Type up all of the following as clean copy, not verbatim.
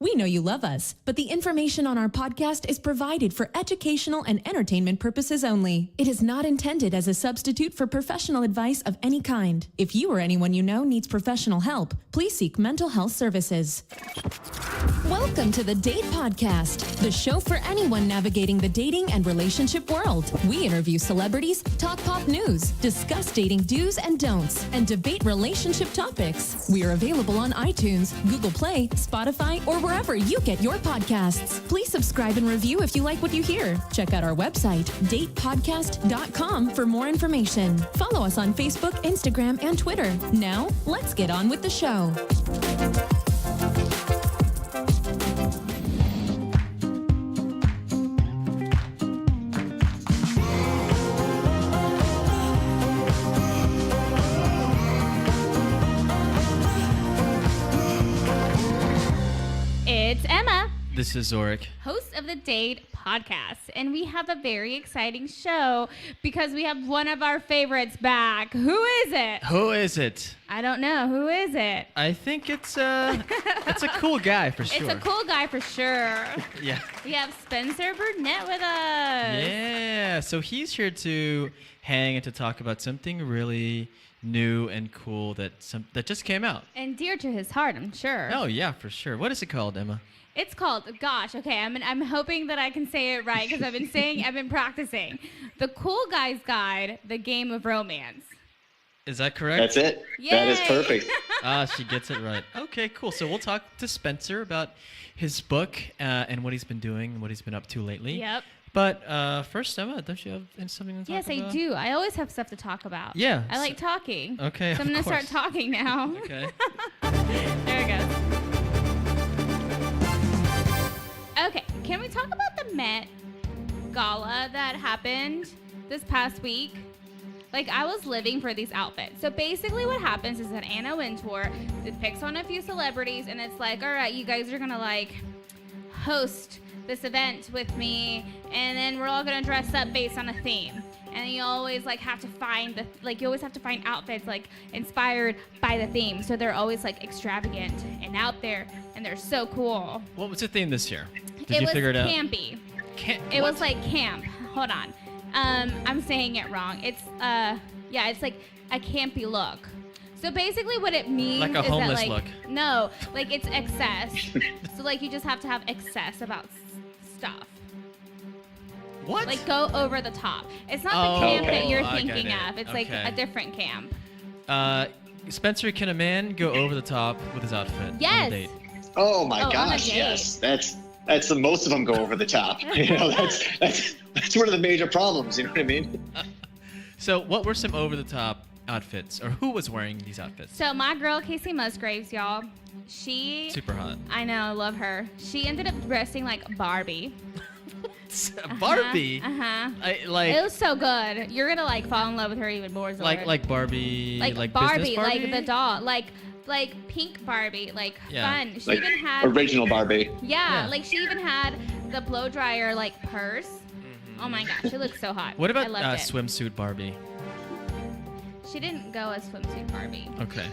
We know you love us, but the information on our podcast is provided for educational and entertainment purposes only. It is not intended as a substitute for professional advice of any kind. If you or anyone you know needs professional help, please seek mental health services. Welcome to the Date Podcast, the show for anyone navigating the dating and relationship world. We interview celebrities, talk pop news, discuss dating do's and don'ts, and debate relationship topics. We are available on iTunes, Google Play, Spotify, or wherever you get your podcasts. Please subscribe and review if you like what you hear. Check out our website, datepodcast.com, for more information. Follow us on Facebook, Instagram, and Twitter. Now, let's get on with the show. It's Emma. This is Zorric, Host of the Date Podcast. And we have a very exciting show because we have one of our favorites back. Who is it? Who is it? I don't know. Who is it? I think it's a cool guy for sure. It's a cool guy for sure. Yeah. We have Spencer Burnett with us. Yeah. So he's here to hang and to talk about something really new and cool that just came out. And dear to his heart, I'm sure. Oh yeah, for sure. What is it called, Emma? It's called, I'm hoping that I can say it right because I've been practicing. The Cool Guy's Guide, The Game of Romance. Is that correct? That's it. Yay. That is perfect. She gets it right. Okay, cool. So we'll talk to Spencer about his book and what he's been doing and what he's been up to lately. Yep. But first, Emma, don't you have something to talk about? Yes, I do. I always have stuff to talk about. Yeah. I like talking. Okay, So I'm going to start talking now. Okay. There it goes. Okay, can we talk about the Met Gala that happened this past week? Like, I was living for these outfits. So basically what happens is that Anna Wintour picks on a few celebrities, and it's like, all right, you guys are going to, like, host this event with me, and then we're all going to dress up based on a theme. And you always, like, have to find outfits, like, inspired by the theme. So they're always, like, extravagant and out there, and they're so cool. What was the theme this year? Did you figure it out? Campy. It was like camp. Hold on. I'm saying it wrong. It's like a campy look. So basically what it means like a is homeless that, like, look. No, like it's excess. So like you just have to have excess about stuff. What? Like go over the top. It's not the camp that you're I thinking get it. of. It's like Okay. a different camp. Spencer, can a man go over the top with his outfit Yes. on a date? Oh my on a gosh, date. yes. That's the most of them go over the top. You know, that's one of the major problems. You know what I mean? So, what were some over the top outfits, or who was wearing these outfits? So my girl Casey Musgraves, y'all, she Super hot. I know, I love her. She ended up dressing like Barbie. Barbie. It was so good. You're gonna like fall in love with her even more. Zorric. Like Barbie. Like Barbie, like the doll, like pink Barbie, like fun. She Like even had original Barbie. Yeah, like she even had the blow dryer like purse. Oh my gosh, she looks so hot. What about I loved it. swimsuit Barbie? She didn't go as swimsuit Barbie. Okay.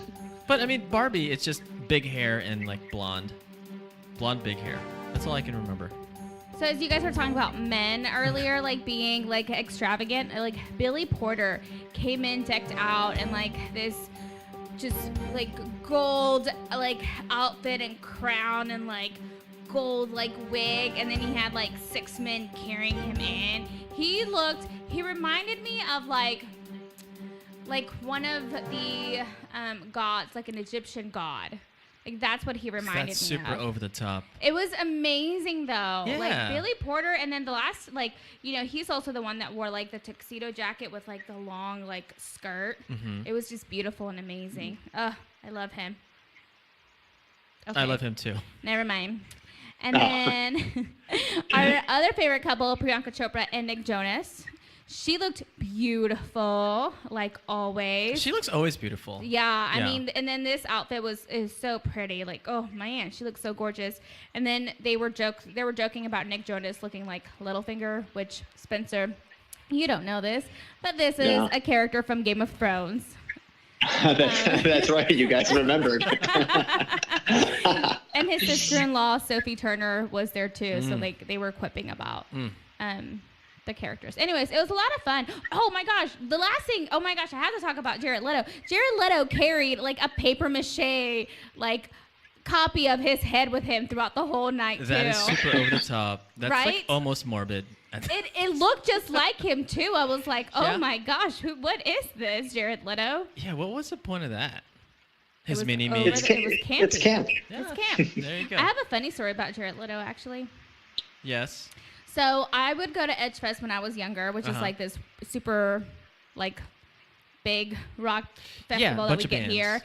But I mean, Barbie, it's just big hair and like blonde big hair. That's all I can remember. So as you guys were talking about men earlier, like being like extravagant, like Billy Porter came in decked out in like this just like gold like outfit and crown and like gold like wig, and then he had like 6 men carrying him in. He reminded me of like one of the gods, like an Egyptian god. Like that's what he reminded me of. That's super over the top. It was amazing though. Yeah. Like Billy Porter, and then the last, like, you know, he's also the one that wore like the tuxedo jacket with like the long like skirt. Mm-hmm. It was just beautiful and amazing. I love him. Okay. I love him too. Never mind. And then our other favorite couple, Priyanka Chopra and Nick Jonas. She looked beautiful, like always. She looks always beautiful. Yeah, I mean, and then this outfit is so pretty. Like, oh man, she looks so gorgeous. And then they were joking about Nick Jonas looking like Littlefinger, which Spencer, you don't know this, but this is a character from Game of Thrones. That's right. You guys remembered. And his sister-in-law, Sophie Turner, was there too. So they were quipping about the characters. Anyways, it was a lot of fun. Oh my gosh, the last thing. Oh my gosh, I have to talk about Jared Leto. Jared Leto carried like a paper mache like copy of his head with him throughout the whole night. That too. is super over the top. That's Right? like almost morbid. It looked just like him too. I was like, oh Yeah. my gosh, what is this, Jared Leto? Yeah, what was the point of that? His was mini over me. the- it was campy. It's camp. Yeah. It's camp. There you go. I have a funny story about Jared Leto actually. Yes. So I would go to Edgefest when I was younger, which is like this super, like, big rock festival that bunch we of get bands. here.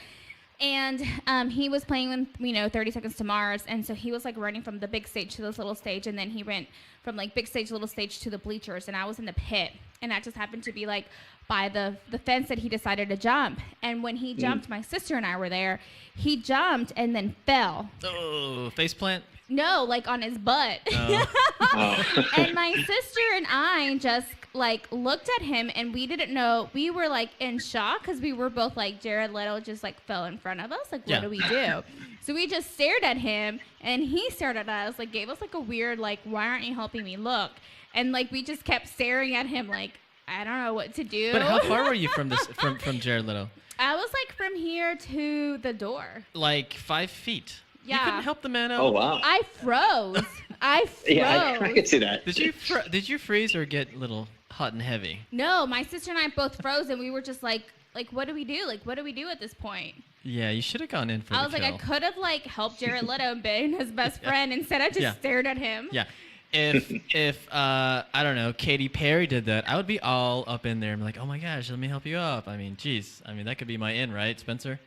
And he was playing with, 30 Seconds to Mars. And so he was, like, running from the big stage to this little stage. And then he went from, like, big stage, little stage to the bleachers. And I was in the pit. And that just happened to be, like, by the fence that he decided to jump. And when he jumped, my sister and I were there. He jumped and then fell. Oh, faceplant. No, like on his butt. Oh. And my sister and I just like looked at him and we didn't know. We were like in shock because we were both like, Jared Leto just like fell in front of us. Like, Yeah. what do we do? So we just stared at him and he stared at us, like gave us like a weird, like, why aren't you helping me look? And like we just kept staring at him like, I don't know what to do. But how far were you from this from Jared Leto? I was like from here to the door. Like 5 feet. You Yeah. couldn't help the man out. Oh wow. I froze. I froze. Yeah, I can see that. Did you freeze or get a little hot and heavy? No, my sister and I both froze, and we were just like, what do we do? Like, what do we do at this point? Yeah, you should have gone in for I the was like, I kill. could have like helped Jared Leto and been his best friend. Instead, I just Yeah. stared at him. Yeah. If I don't know, Katy Perry did that, I would be all up in there and be like, oh my gosh, let me help you up. I mean, geez. I mean, that could be my in, right, Spencer?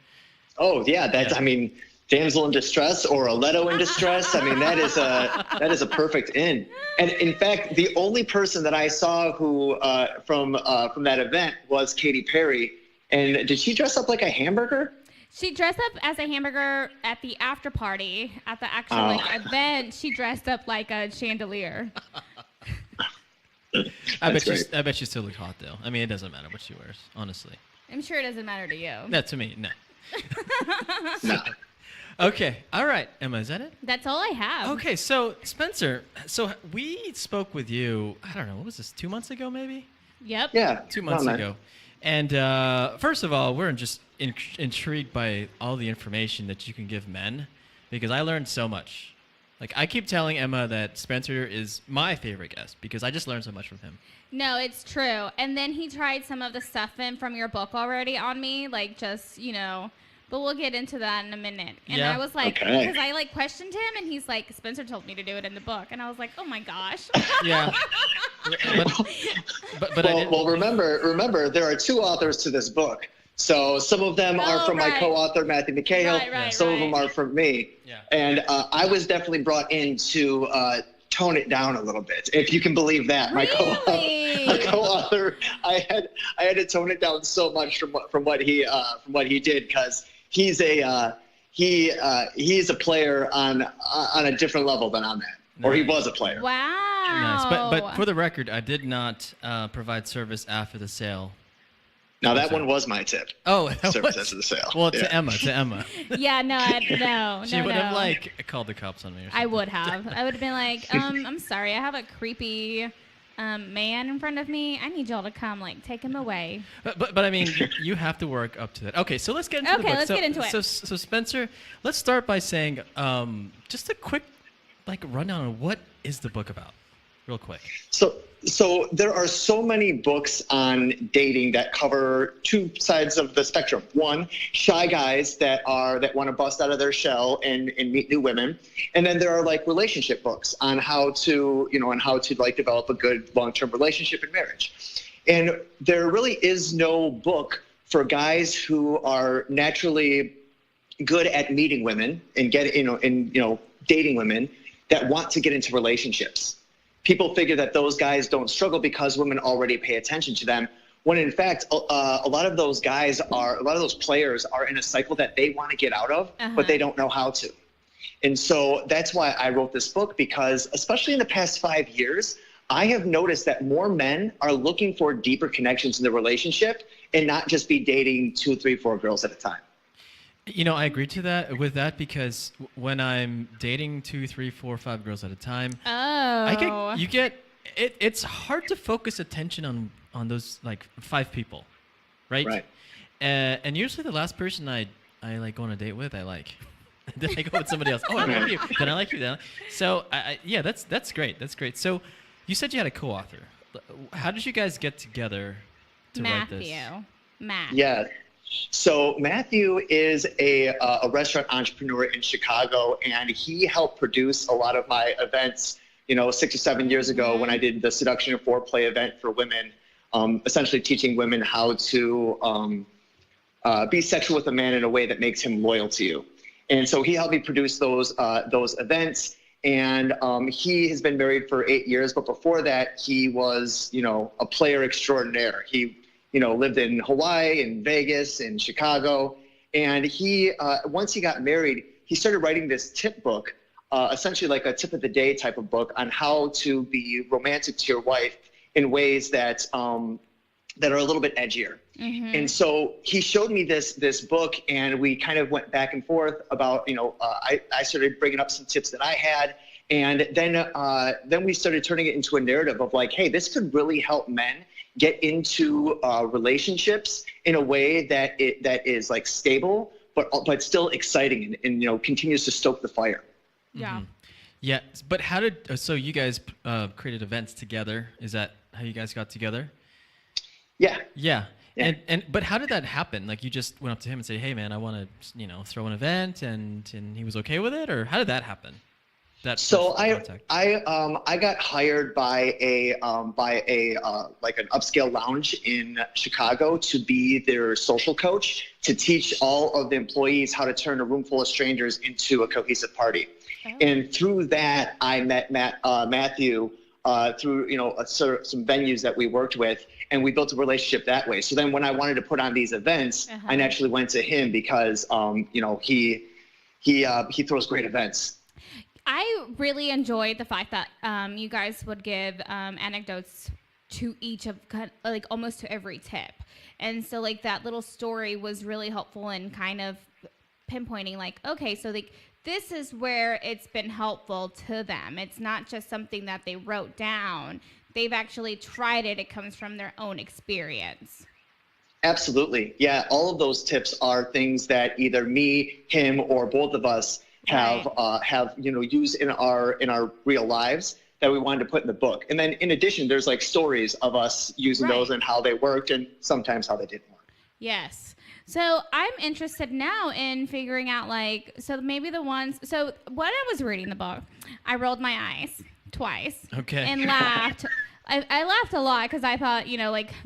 Oh yeah, that's. Yeah. I mean, damsel in distress or a Leto in distress. I mean, that is a perfect in. And in fact, the only person that I saw who from that event was Katy Perry. And did she dress up like a hamburger? She dressed up as a hamburger at the after party. At the actual like, event, she dressed up like a chandelier. I That's bet she still looked hot though. I mean, it doesn't matter what she wears, honestly. I'm sure it doesn't matter to you. No, to me, no. No. Okay, all right, Emma, is that it? That's all I have. Okay, so Spencer, so we spoke with you. I don't know, what was this? 2 months ago, maybe? Yep. Yeah. 2 months no, ago. And first of all, we're just intrigued by all the information that you can give men, because I learned so much. Like, I keep telling Emma that Spencer is my favorite guest because I just learned so much from him. No, it's true. And then he tried some of the stuff from your book already on me, like just, but we'll get into that in a minute. And Yeah. I was like, Okay. because I like questioned him and he's like, Spencer told me to do it in the book. And I was like, oh my gosh. Yeah. but I didn't. Well, remember, there are 2 authors to this book. So some of them are from my right. co-author, Matthew McHale. Right, some of them right. are from me. Yeah. And I was definitely brought in to tone it down a little bit, if you can believe that. Really? My co-author, I had to tone it down so much from what he did, because he's a player on a different level than I'm at, or he was a player. Wow. Nice. But for the record, I did not provide service after the sale. Now that one was my tip. Oh, that Service was- after the sale. Well, Yeah. to Emma. Yeah, no. She would have called the cops on me or something. I would have. I would have been like, I'm sorry, I have a creepy man in front of me. I need y'all to come, take him away. But I mean, you have to work up to that. Okay, so let's get into the book. Let's get into it. So Spencer, let's start by saying just a quick rundown on what is the book about, real quick. So there are so many books on dating that cover 2 sides of the spectrum. One, shy guys that want to bust out of their shell and meet new women. And then there are relationship books on how to develop a good long-term relationship and marriage. And there really is no book for guys who are naturally good at meeting women and dating women that want to get into relationships. People figure that those guys don't struggle because women already pay attention to them, when in fact, a lot of those players are in a cycle that they want to get out of, but they don't know how to. And so that's why I wrote this book, because especially in the past 5 years, I have noticed that more men are looking for deeper connections in the relationship and not just be dating 2, 3, 4 girls at a time. You know, I agree to that with that because when I'm dating 2, 3, 4, 5 girls at a time, it's hard to focus attention on those like 5 people, right? Right. And usually the last person I like go on a date with, I like. Then I go with somebody else. Oh, I like you. Then I like you. So yeah, that's great. That's great. So you said you had a co-author. How did you guys get together to write this? Matt. Yeah. So Matthew is a restaurant entrepreneur in Chicago, and he helped produce a lot of my events, 6 or 7 years ago when I did the Seduction and Foreplay event for women, essentially teaching women how to be sexual with a man in a way that makes him loyal to you. And so he helped me produce those events. And he has been married for 8 years, but before that, he was, a player extraordinaire. He lived in Hawaii and Vegas and Chicago. And he, once he got married, he started writing this tip book, essentially like a tip of the day type of book on how to be romantic to your wife in ways that are a little bit edgier. Mm-hmm. And so he showed me this book, and we kind of went back and forth about, I started bringing up some tips that I had. And then we started turning it into a narrative of like, hey, this could really help men get into relationships in a way that is like stable, but still exciting and continues to stoke the fire. Yeah. Mm-hmm. Yeah. But so you guys created events together. Is that how you guys got together? Yeah. Yeah. But how did that happen? Like you just went up to him and said, "Hey, man, I want to, throw an event," and he was okay with it, or how did that happen? So I got hired by like an upscale lounge in Chicago to be their social coach, to teach all of the employees how to turn a room full of strangers into a cohesive party. Oh. And through that, I met Matthew through some venues that we worked with, and we built a relationship that way. So then when I wanted to put on these events, I naturally went to him because he throws great events. I really enjoyed the fact that you guys would give anecdotes to each of like almost to every tip. And so like that little story was really helpful in kind of pinpointing like, okay, so like this is where it's been helpful to them. It's not just something that they wrote down. They've actually tried it. It comes from their own experience. Absolutely. Yeah. All of those tips are things that either me, him, or both of us have used in our real lives that we wanted to put in the book. And then in addition, there's like stories of us using those and how they worked and sometimes how they didn't work. Yes. So I'm interested now in figuring out so maybe so when I was reading the book, I rolled my eyes twice. Okay. And laughed. I laughed a lot because I thought,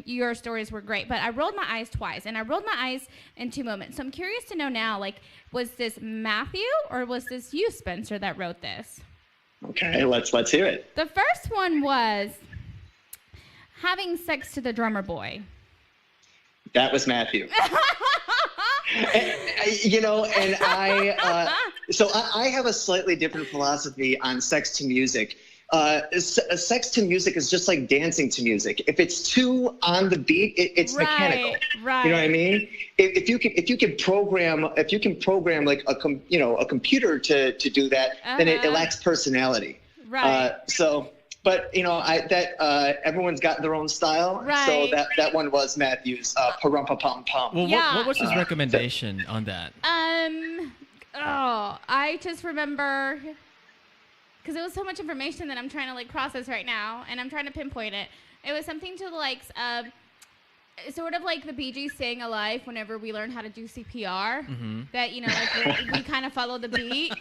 your stories were great, but I rolled my eyes twice, and I rolled my eyes in 2 moments. So I'm curious to know now, was this Matthew or was this you, Spencer, that wrote this? Okay, let's hear it. The first one was having sex to the drummer boy. That was Matthew. So I have a slightly different philosophy on sex to music. Sex to music is just like dancing to music. If it's too on the beat, it's mechanical. Right. You know what I mean? If you can program like a computer to do that, then it lacks personality. Right. But everyone's got their own style. Right. So that one was Matthew's pa-rum-pa-pum-pum. Well, what was his recommendation on that? I just remember, because it was so much information that I'm trying to process right now, and I'm trying to pinpoint it. It was something to the likes of, sort of like the Bee Gees Staying Alive whenever we learned how to do CPR. Mm-hmm. That, we kind of follow the beat,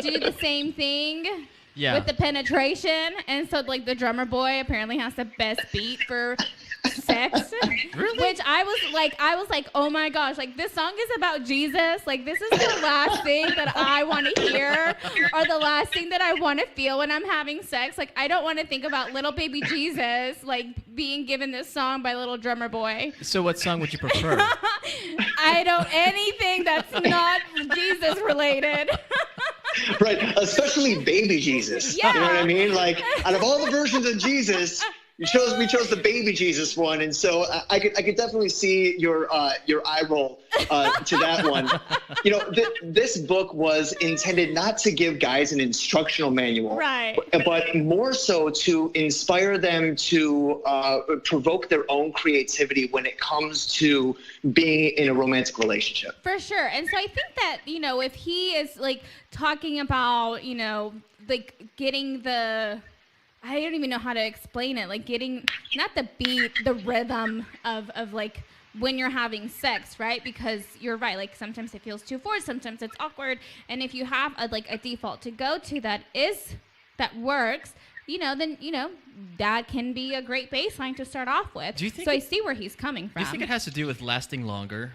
do the same thing. Yeah. With the penetration, and so the drummer boy apparently has the best beat for sex. Really? Which I was like, oh my gosh, this song is about Jesus. This is the last thing that I want to hear, or the last thing that I want to feel when I'm having sex. I don't want to think about little baby Jesus being given this song by little drummer boy. So what song would you prefer? Anything that's not Jesus related. Right, especially baby Jesus. Yeah. You know what I mean? Out of all the versions of Jesus, we chose the baby Jesus one, and so I could definitely see your eye roll to that one. This book was intended not to give guys an instructional manual, right, but more so to inspire them to provoke their own creativity when it comes to being in a romantic relationship. For sure. And so I think that, if he is like talking about, like getting I don't even know how to explain it, like getting not the beat, the rhythm of like when you're having sex, right? Because you're right, like sometimes it feels too forced, sometimes it's awkward, and if you have a default to go to that works, then that can be a great baseline to start off with. Do you think I see where he's coming from. Do you think it has to do with lasting longer?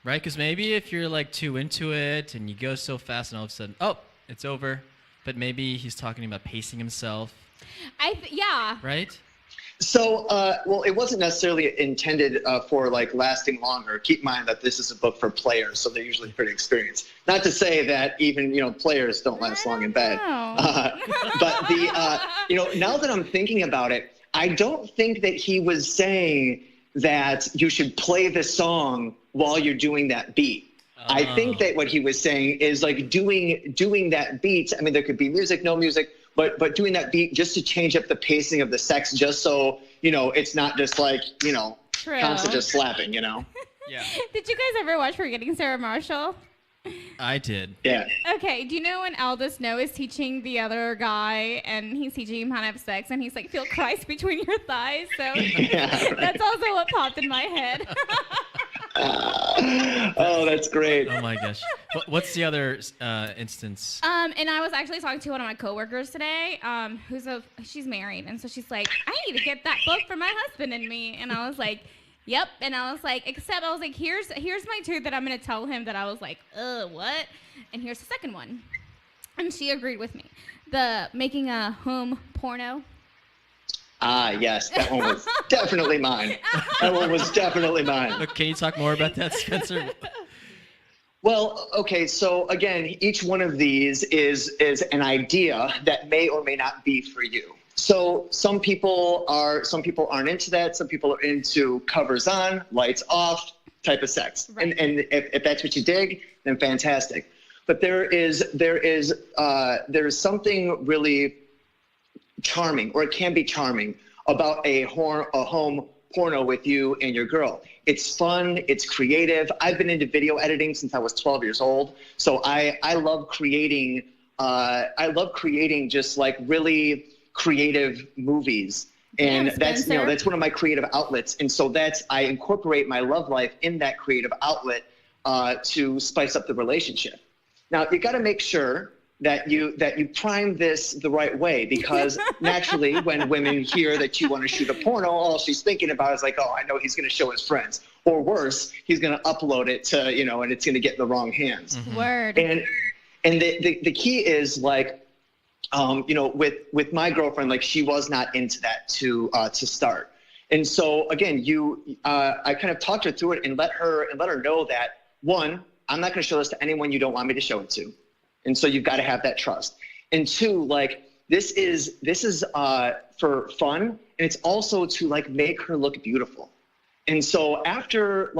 Right? Because maybe if you're like too into it and you go so fast and all of a sudden, oh, it's over. But maybe he's talking about pacing himself. Yeah. Right? So, well, it wasn't necessarily intended for like lasting longer. Keep in mind that this is a book for players, so they're usually pretty experienced. Not to say that even players don't last long in bed. But now that I'm thinking about it, I don't think that he was saying that you should play the song while you're doing that beat. I think that what he was saying is like doing that beat. I mean, there could be music, no music, but doing that beat just to change up the pacing of the sex, just so it's not just like constant just slapping. Yeah. Did you guys ever watch Forgetting Sarah Marshall? I did. Yeah. Okay. Do you know when Aldous Snow is teaching the other guy, and he's teaching him how to have sex, and he's like, "Feel Christ between your thighs." So that's also what popped in my head. Oh, that's great. Oh my gosh. What's the other instance? And I was actually talking to one of my coworkers today, she's married, and so she's like, I need to get that book for my husband and me. And I was like, yep. And I was like, here's my two that I'm gonna tell him that I was like, what? And here's the second one. And she agreed with me. The making a home porno. Ah, yes, that one was definitely mine. Look, can you talk more about that, Spencer? Well, okay, so again, each one of these is an idea that may or may not be for you. So some people aren't into that. Some people are into covers on, lights off type of sex. Right. And if that's what you dig, then fantastic. But there is something really charming, or it can be charming, about a home porno with you and your girl. It's fun, it's creative. I've been into video editing since I was 12 years old, so I love creating just like really creative movies, and that's one of my creative outlets. And so I incorporate my love life in that creative outlet to spice up the relationship. Now you got to make sure that you prime this the right way, because naturally when women hear that you want to shoot a porno, all she's thinking about is like, oh, I know he's going to show his friends, or worse, he's going to upload it to and it's going to get in the wrong hands. Mm-hmm. Word. And the key is like with my girlfriend, like she was not into that to start. And so again, I kind of talked her through it and let her know that, one, I'm not going to show this to anyone you don't want me to show it to. And so you've got to have that trust. And two, like this is for fun, and it's also to like make her look beautiful. And so after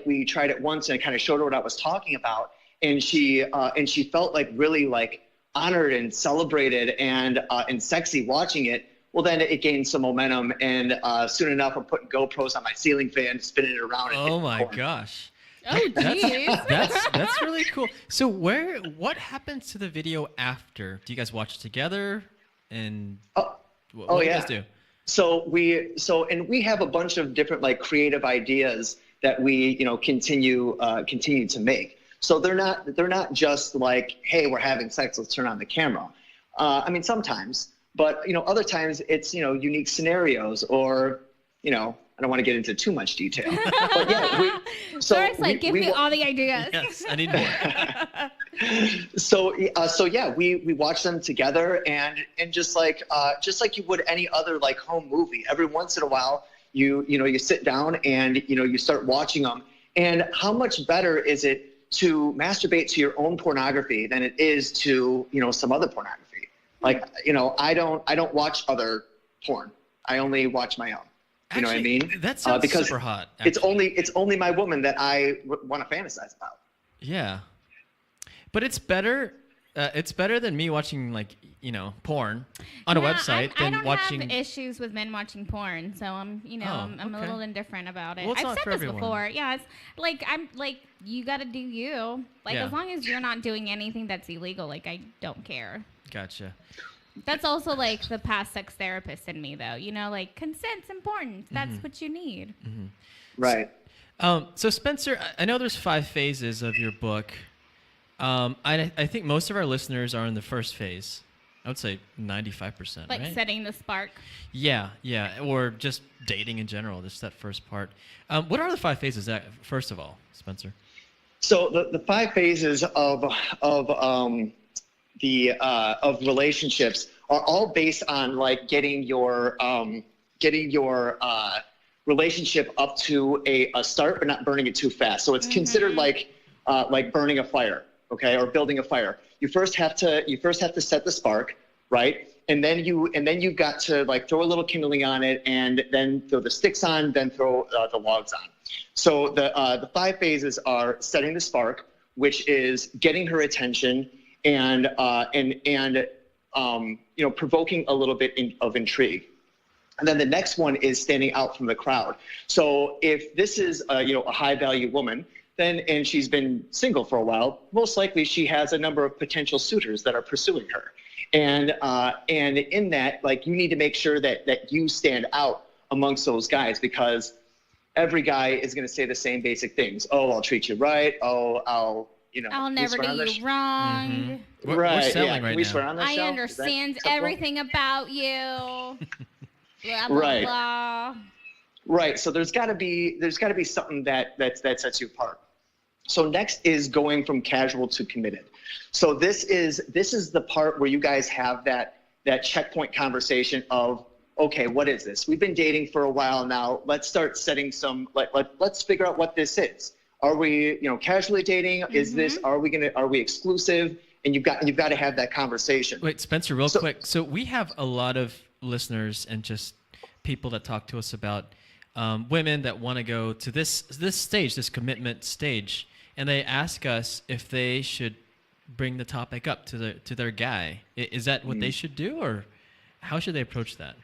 we tried it once and I kind of showed her what I was talking about, and she felt like really like honored and celebrated and sexy watching it. Well, then it gained some momentum, and soon enough, I'm putting GoPros on my ceiling fan, spinning it around. Oh my gosh. Oh, geez. That's really cool. So what happens to the video after? Do you guys watch it together? And what do you guys do? So we have a bunch of different like creative ideas that we continue to make. So they're not just like, hey, we're having sex, let's turn on the camera. I mean, sometimes, but other times it's unique scenarios, or I don't want to get into too much detail. But yeah, give me all the ideas. Yes, I need more. So yeah, we watch them together, and just like you would any other like home movie. Every once in a while, you sit down and you start watching them. And how much better is it to masturbate to your own pornography than it is to some other pornography? Like I don't watch other porn. I only watch my own. You know what I mean? That sounds because super hot. It's actually. only my woman that I want to fantasize about. Yeah, but it's better. It's better than me watching porn on a website I than don't watching. have issues with men watching porn, so I'm I'm a okay. little indifferent about it. Well, it's I've not said for this everyone. before. Yeah, it's I'm you got to do you. Yeah. As long as you're not doing anything that's illegal, I don't care. Gotcha. That's also the past sex therapist in me, though. Consent's important. That's what you need. Mm-hmm. Right. So Spencer, I know there's 5 phases of your book. I think most of our listeners are in the first phase. I would say 95%. Right? Setting the spark. Yeah, or just dating in general. Just that first part. What are the 5 phases? First of all, Spencer. So the 5 phases of relationships are all based on getting your relationship up to a start, but not burning it too fast. So it's considered like burning a fire, okay, or building a fire. You first have to set the spark, right? And then you've got to throw a little kindling on it, and then throw the sticks on, then throw the logs on. So the 5 phases are setting the spark, which is getting her attention and provoking a little bit of intrigue. And then the next one is standing out from the crowd. So if this is a high value woman, and she's been single for a while, most likely she has a number of potential suitors that are pursuing her. And in that, you need to make sure that you stand out amongst those guys, because every guy is going to say the same basic things. Oh, I'll treat you right. Oh, I'll never do you wrong. Mm-hmm. We're selling right we now. swear on this I show? understand everything about you. Blah, blah, Right. blah. Right. So there's got to be something that sets you apart. So next is going from casual to committed. So this is the part where you guys have that checkpoint conversation of, okay, what is this? We've been dating for a while now. Let's start setting some let's figure out what this is. Are we casually dating? Is this are we exclusive? And you've got to have that conversation. Wait, Spencer, real quick. So we have a lot of listeners and just people that talk to us about women that want to go to this stage, this commitment stage, and they ask us if they should bring the topic up to their guy. Is that what they should do, or how should they approach that?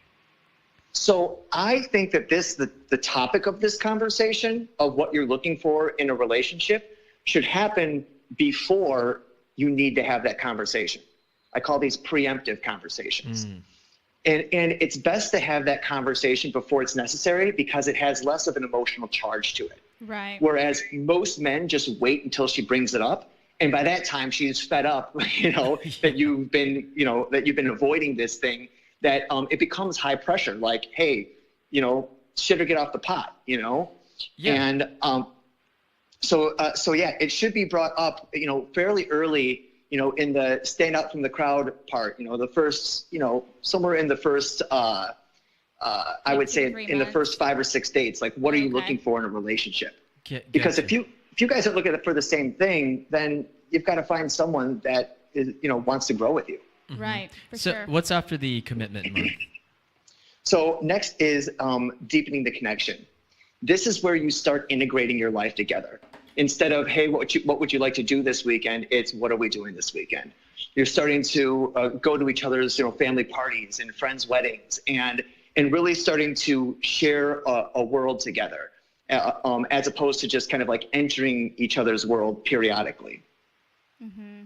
So I think that the topic of this conversation of what you're looking for in a relationship should happen before you need to have that conversation. I call these preemptive conversations. And it's best to have that conversation before it's necessary, because it has less of an emotional charge to it. Right. Whereas most men just wait until she brings it up, and by that time she's fed up, that you've been avoiding this thing, that it becomes high pressure. Like, hey, shit or get off the pot, Yeah. And so it should be brought up, fairly early, in the stand out from the crowd part, the first, somewhere in the first, I would say in the first 5 or 6 dates, what are you looking for in a relationship? Because if you guys are looking for the same thing, then you've got to find someone that is, wants to grow with you. Mm-hmm. Right. For so sure. what's after the commitment month? So next is deepening the connection. This is where you start integrating your life together. Instead of, hey, what would you like to do this weekend? It's, what are we doing this weekend? You're starting to go to each other's family parties and friends' weddings, and really starting to share a world together, as opposed to just kind of entering each other's world periodically. Mm-hmm.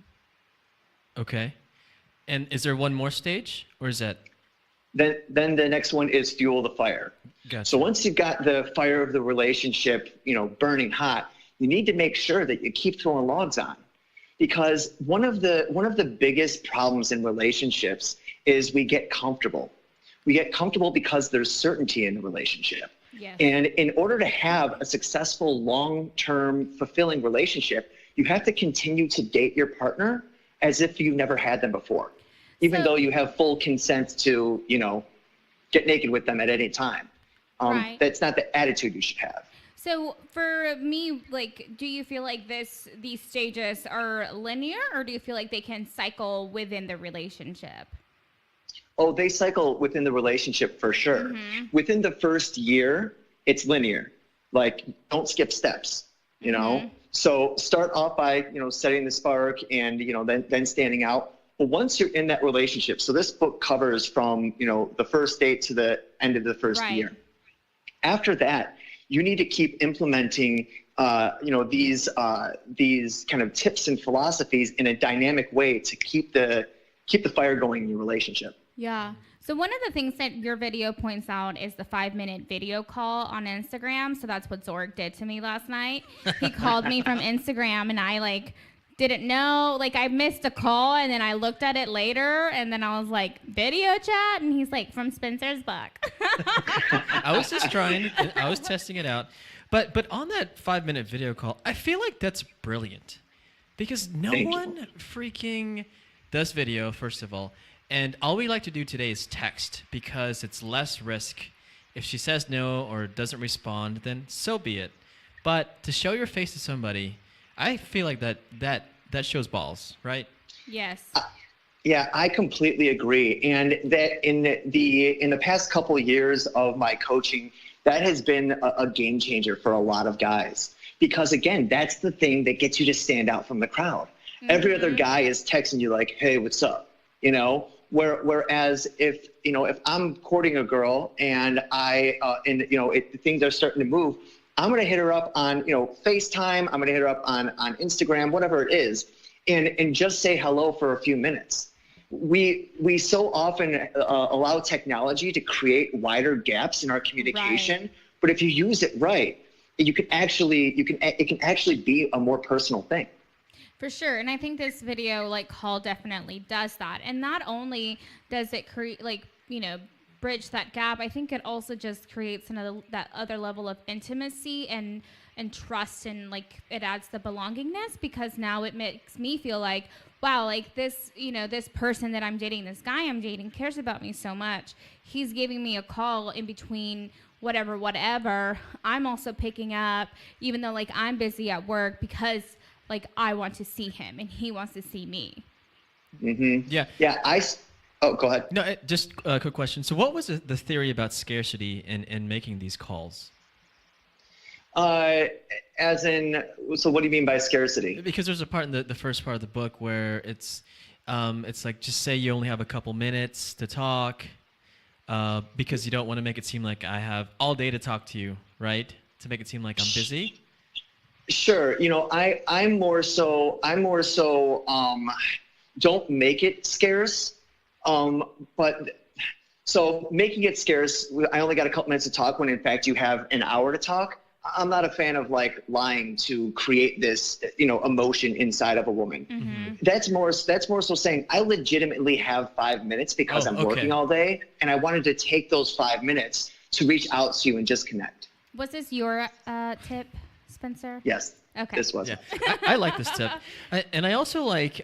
Okay. And is there one more stage, or is that? Then the next one is fuel the fire. Gotcha. So once you've got the fire of the relationship, burning hot, you need to make sure that you keep throwing logs on, because one of the biggest problems in relationships is we get comfortable. We get comfortable because there's certainty in the relationship. Yes. And in order to have a successful, long-term, fulfilling relationship, you have to continue to date your partner as if you've never had them before, even though you have full consent to, get naked with them at any time. Right. That's not the attitude you should have. So for me, do you feel like these stages are linear, or do you feel like they can cycle within the relationship? Oh, they cycle within the relationship for sure. Within the first year, it's linear. Like, don't skip steps, you know? So start off by, setting the spark and, then standing out. But once you're in that relationship, so this book covers from, the first date to the end of the first year. After that, you need to keep implementing, these kind of tips and philosophies in a dynamic way to keep the fire going in your relationship. Yeah. So one of the things that your video points out is the 5-minute video call on Instagram. So that's what Zorric did to me last night. He called me from Instagram, and I didn't know, I missed a call, and then I looked at it later, and then I was like, video chat, and he's like, from Spencer's book. I was just I was testing it out. But on that 5-minute video call, I feel like that's brilliant because no one freaking does video, first of all. And all we like to do today is text because it's less risk. If she says no or doesn't respond, then so be it. But to show your face to somebody, I feel like that shows balls, right? Yes. Yeah, I completely agree. And that in the past couple of years of my coaching, that has been a game changer for a lot of guys. Because again, that's the thing that gets you to stand out from the crowd. Every other guy is texting you like, hey, what's up? Whereas if I'm courting a girl and things are starting to move, I'm going to hit her up on, FaceTime. I'm going to hit her up on Instagram, whatever it is, and just say hello for a few minutes. We so often allow technology to create wider gaps in our communication, but if you use it right, it can actually be a more personal thing. For sure. And I think this video call definitely does that. And not only does it create bridge that gap, I think it also just creates that other level of intimacy and trust, and it adds the belongingness, because now it makes me feel like, wow, this, this person that I'm dating, this guy I'm dating cares about me so much. He's giving me a call in between whatever. I'm also picking up, even though I'm busy at work, because I want to see him and he wants to see me. Yeah. Yeah. Go ahead. No, just a quick question. So what was the theory about scarcity in making these calls? So what do you mean by scarcity? Because there's a part in the first part of the book where it's just say you only have a couple minutes to talk, because you don't want to make it seem like I have all day to talk to you, right? To make it seem like I'm busy. Sure. I'm more so don't make it scarce. But so making it scarce, I only got a couple minutes to talk when in fact you have an hour to talk. I'm not a fan of lying to create this, emotion inside of a woman. That's more so saying I legitimately have 5 minutes because I'm working all day, and I wanted to take those 5 minutes to reach out to you and just connect. Was this your tip, Spencer? Yes. Okay. This was. Yeah, I like this tip, and I also like.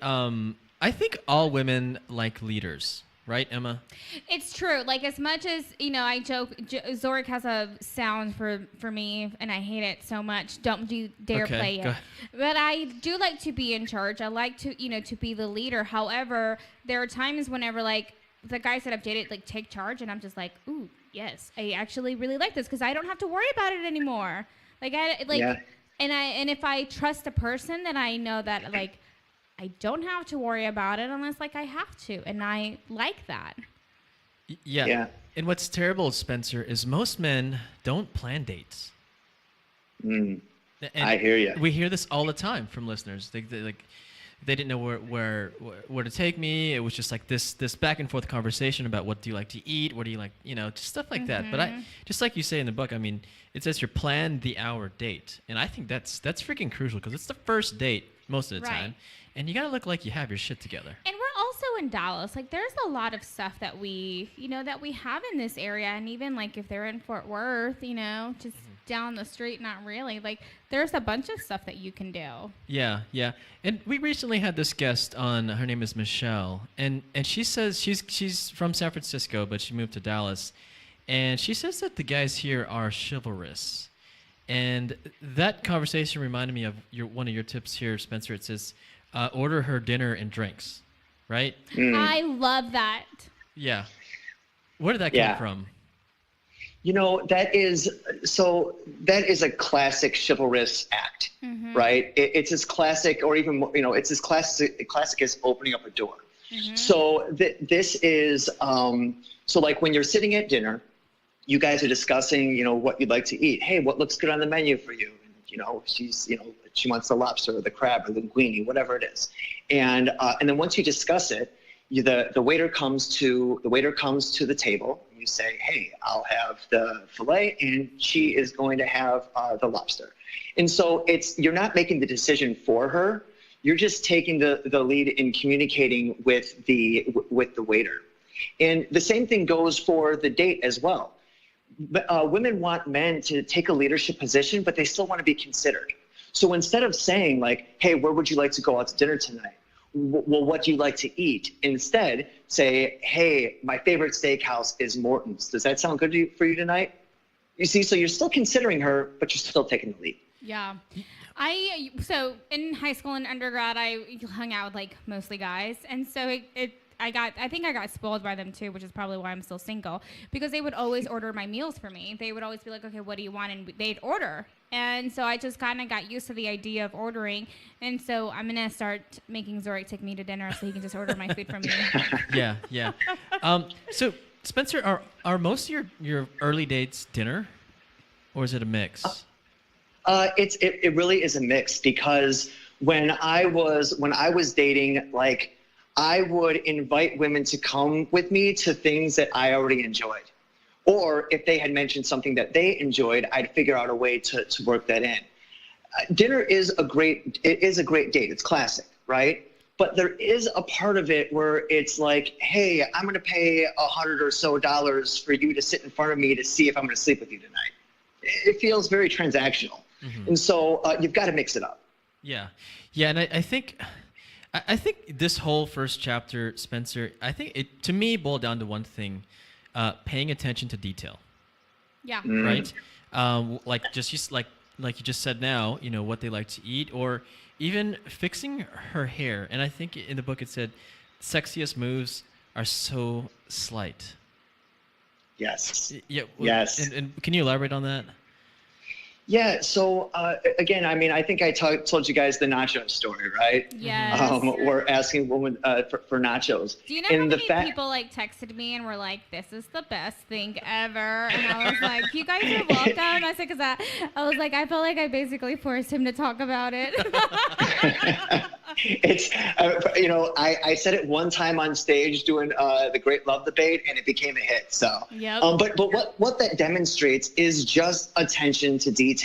I think all women like leaders, right, Emma? It's true. As much as I joke, Zorric has a sound for me, and I hate it so much. Don't dare play it. But I do like to be in charge. I like to to be the leader. However, there are times whenever the guys that I've dated take charge, and I'm just like, ooh, yes, I actually really like this because I don't have to worry about it anymore. Yeah. And if I trust a person, then I know that I don't have to worry about it unless I have to, and I like that. Yeah. And what's terrible, Spencer, is most men don't plan dates. And I hear you. We hear this all the time from listeners. They didn't know where to take me. It was just this back and forth conversation about what do you like to eat, what do you like, just stuff like that. But I just like you say in the book, I mean, it says you plan the hour date, and I think that's freaking crucial because it's the first date most of the time. And you got to look like you have your shit together. And we're also in Dallas. There's a lot of stuff that we have in this area. And even, if they're in Fort Worth, just down the street, not really. There's a bunch of stuff that you can do. Yeah. And we recently had this guest on. Her name is Michelle. And she says she's from San Francisco, but she moved to Dallas. And she says that the guys here are chivalrous. And that conversation reminded me of one of your tips here, Spencer. It says, order her dinner and drinks, right? I love that. Yeah. Where did that come from? You know, that is a classic chivalrous act, right? It's as classic, or even, you know, it's as classic as opening up a door. So this is, so like when you're sitting at dinner, you guys are discussing, you know, what you'd like to eat. Hey, what looks good on the menu for you? And, you know, she wants the lobster or the crab or the linguine, whatever it is. And then once you discuss it, the waiter comes to the table. You say, hey, I'll have the filet, and she is going to have the lobster. And so you're not making the decision for her. You're just taking the lead in communicating with the waiter. And the same thing goes for the date as well. Women want men to take a leadership position, but they still want to be considered. So instead of saying like, hey, where would you like to go out to dinner tonight? Well, what do you like to eat? Instead, say, hey, my favorite steakhouse is Morton's. Does that sound good for you tonight? You see, so you're still considering her, but you're still taking the lead. Yeah. So in high school and undergrad, I hung out with like mostly guys. And so I think I got spoiled by them too, which is probably why I'm still single, because they would always order my meals for me. They would always be like, okay, what do you want? And they'd order. And so I just kind of got used to the idea of ordering. And so I'm going to start making Zorric take me to dinner so he can just order my food from me. Yeah. So Spencer, are most of your early dates dinner, or is it a mix? It really is a mix, because when I was dating, like, I would invite women to come with me to things that I already enjoyed. Or if they had mentioned something that they enjoyed, I'd figure out a way to work that in. Dinner is a great date. It's classic, right? But there is a part of it where it's like, hey, I'm going to pay $100 or so for you to sit in front of me to see if I'm going to sleep with you tonight. It feels very transactional. And so you've got to mix it up. Yeah. And I think this whole first chapter, Spencer, I think it, to me, boiled down to one thing: paying attention to detail. Yeah. Right. Like you just said now, you know, what they like to eat, or even fixing her hair. And I think in the book it said, sexiest moves are so slight. Yes. Yeah. Yes. And can you elaborate on that? Yeah. So again, I mean, I think I told you guys the nacho story, right? Yes. We're asking women for nachos. Do you know how many people like texted me and were like, "This is the best thing ever," and I was like, "You guys are welcome." I said, "Cause I was like, I felt like I basically forced him to talk about it." It's you know, I said it one time on stage doing the Great Love Debate, and it became a hit. So, but what that demonstrates is just attention to detail.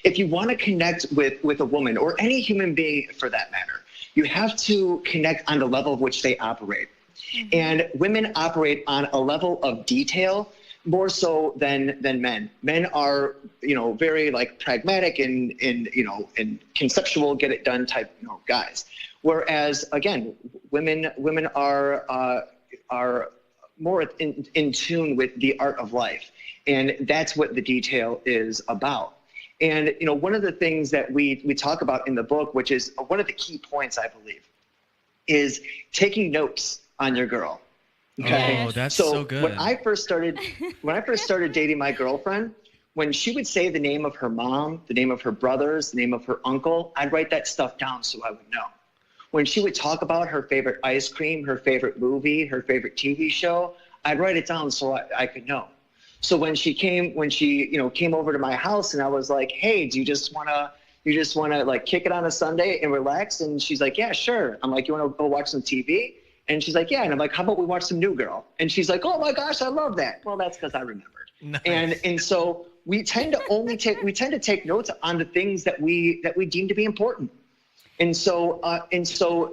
If you want to connect with a woman, or any human being for that matter, you have to connect on the level of which they operate. And women operate on a level of detail more so than men. Men are, you know, very like pragmatic and you know, and conceptual, get it done type, you know, guys. Whereas again, women are more in tune with the art of life, and that's what the detail is about. And you know, one of the things that we talk about in the book, which is one of the key points, I believe, is taking notes on your girl. Okay. Oh, that's so good. When I first started dating my girlfriend, when she would say the name of her mom, the name of her brothers, the name of her uncle, I'd write that stuff down so I would know. When she would talk about her favorite ice cream, her favorite movie, her favorite TV show, I'd write it down so I could know. So when she came over to my house, and I was like, "Hey, do you just wanna like kick it on a Sunday and relax?" And she's like, "Yeah, sure." I'm like, "You wanna go watch some TV?" And she's like, "Yeah." And I'm like, "How about we watch some New Girl?" And she's like, "Oh my gosh, I love that." Well, that's because I remembered. Nice. And so we tend to take notes on the things that we deem to be important. And so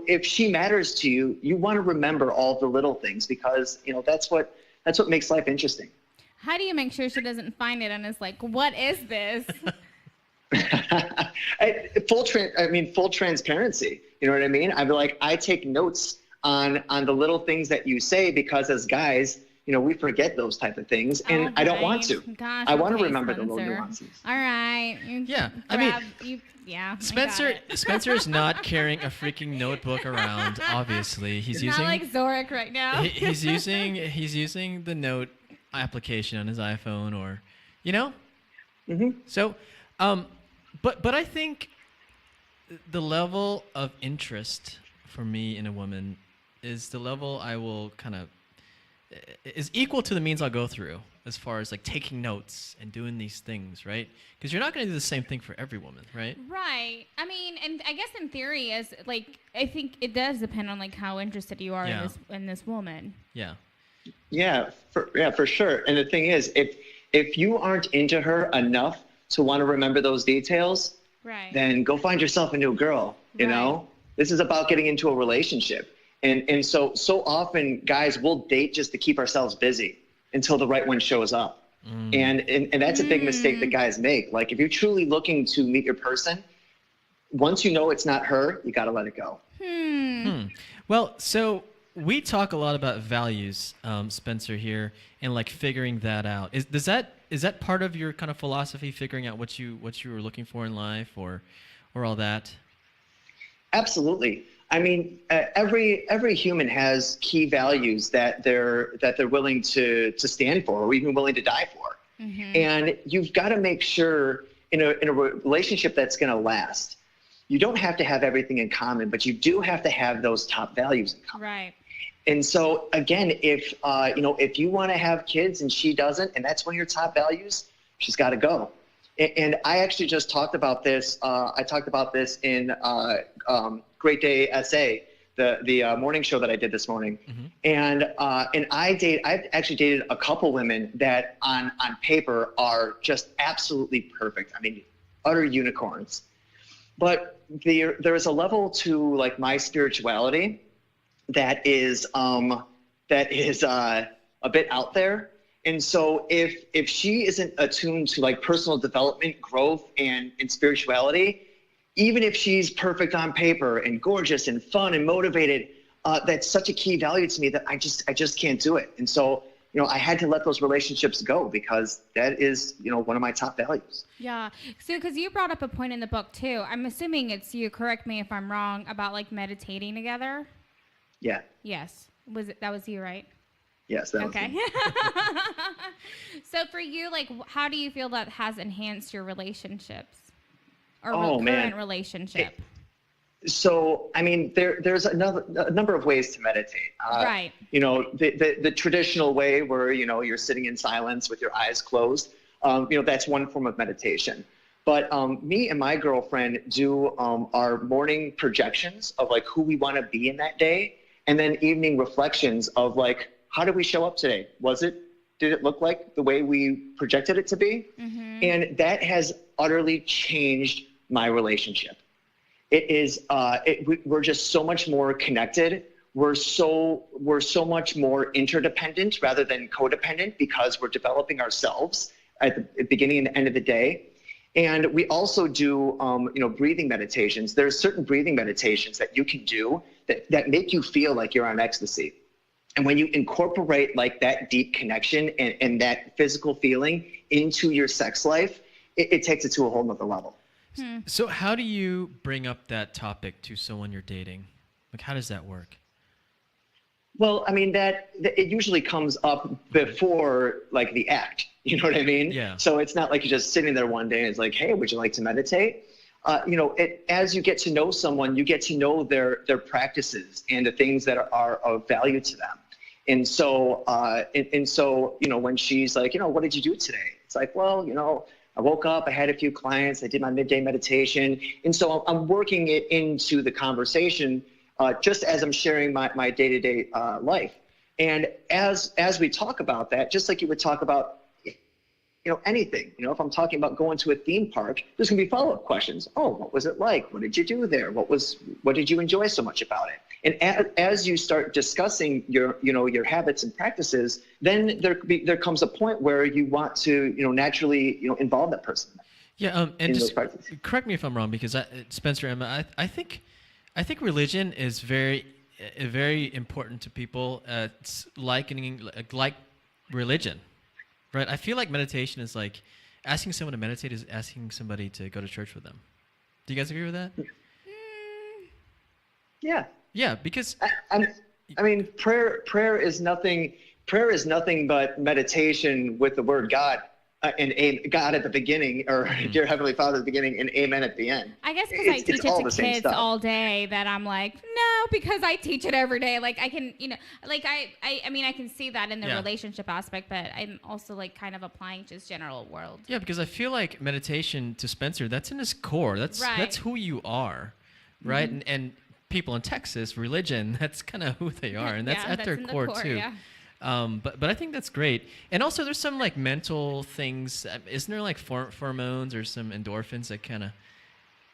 if she matters to you, you want to remember all the little things, because you know that's what makes life interesting. How do you make sure she doesn't find it and is like, "What is this?" Full transparency. You know what I mean? I'd be like, I take notes on the little things that you say, because as guys, we forget those type of things, and I don't want to. Gosh, I want to okay, remember the Spencer. little nuances. All right. Yeah, I mean, I got Spencer it. Spencer is not carrying a freaking notebook around. Obviously, he's It's using not like Zorric right now. he's using the note application on his iPhone, or So, but I think the level of interest for me in a woman is the level I will kind of is equal to the means I'll go through as far as like taking notes and doing these things, right? Because you're not going to do the same thing for every woman, right? Right. I mean, and I guess in theory, is like I think it does depend on like how interested you are in this woman. Yeah. Yeah, for sure. And the thing is, if you aren't into her enough to want to remember those details, right, then go find yourself a new girl. You know, this is about getting into a relationship. And so often guys will date just to keep ourselves busy until the right one shows up. And that's a big mistake that guys make. Like if you're truly looking to meet your person, once you know it's not her, you got to let it go. Well, so we talk a lot about values, Spencer, here, and like figuring that out. Is that part of your kind of philosophy, figuring out what you were looking for in life, or all that? Absolutely. I mean, every human has key values that they're willing to stand for, or even willing to die for. And you've got to make sure in a relationship that's going to last, you don't have to have everything in common, but you do have to have those top values in common. Right. And so again, if you want to have kids and she doesn't, and that's one of your top values, she's got to go. And I actually just talked about this. I talked about this in Great Day SA, the morning show that I did this morning. And I've actually dated a couple women that on paper are just absolutely perfect. I mean, utter unicorns. But there is a level to like my spirituality that is a bit out there. And so if she isn't attuned to like personal development, growth, and spirituality, even if she's perfect on paper and gorgeous and fun and motivated, that's such a key value to me that I just can't do it. And so, I had to let those relationships go because that is, one of my top values. Yeah. So, because you brought up a point in the book too, I'm assuming it's you, correct me if I'm wrong, about like meditating together. Yeah. Yes. That was you, right? Yes. That okay. So for you, like, how do you feel that has enhanced your relationships or current relationship? So, I mean, there's a number of ways to meditate. Right. The traditional way where, you're sitting in silence with your eyes closed, that's one form of meditation. But me and my girlfriend do our morning projections of like who we want to be in that day. And then evening reflections of like, how did we show up today? Did it look like the way we projected it to be? And that has utterly changed my relationship. It is, we're just so much more connected. We're so much more interdependent rather than codependent because we're developing ourselves at the beginning and the end of the day. And we also do, breathing meditations. There's certain breathing meditations that you can do that make you feel like you're on ecstasy. And when you incorporate like that deep connection and that physical feeling into your sex life, it takes it to a whole nother level. So how do you bring up that topic to someone you're dating? Like, how does that work? Well, I mean, that it usually comes up before like the act. You know what I mean? Yeah. So it's not like you're just sitting there one day and it's like, hey, would you like to meditate? As you get to know someone, you get to know their practices and the things that are of value to them. And so, when she's like, what did you do today? It's like, well, I woke up, I had a few clients, I did my midday meditation. And so I'm working it into the conversation just as I'm sharing my day-to-day life. And as we talk about that, just like you would talk about anything, if I'm talking about going to a theme park, there's gonna be follow-up questions. Oh, what was it like? What did you do there? What did you enjoy so much about it? And as you start discussing your habits and practices, then there comes a point where you want to, naturally, involve that person. Yeah. And just correct me if I'm wrong, because Spencer, Emma, I think religion is very, very important to people. It's like religion, right? I feel like meditation is like asking someone to meditate is asking somebody to go to church with them. Do you guys agree with that? Yeah. Yeah, because I mean, prayer is nothing. Prayer is nothing but meditation with the word God and God at the beginning, or dear Heavenly Father at the beginning, and Amen at the end. I guess because I teach all it the to same kids stuff. all day that I'm like, no, because I teach it every day. Like I can, like I mean, I can see that in the relationship aspect, but I'm also like kind of applying just general world. Yeah, because I feel like meditation to Spencer, that's in his core. That's who you are, right? And people in Texas, religion, that's kind of who they are, and that's at their core too. Yeah. But I think that's great. And also there's some like mental things. Isn't there like pheromones or some endorphins that kind of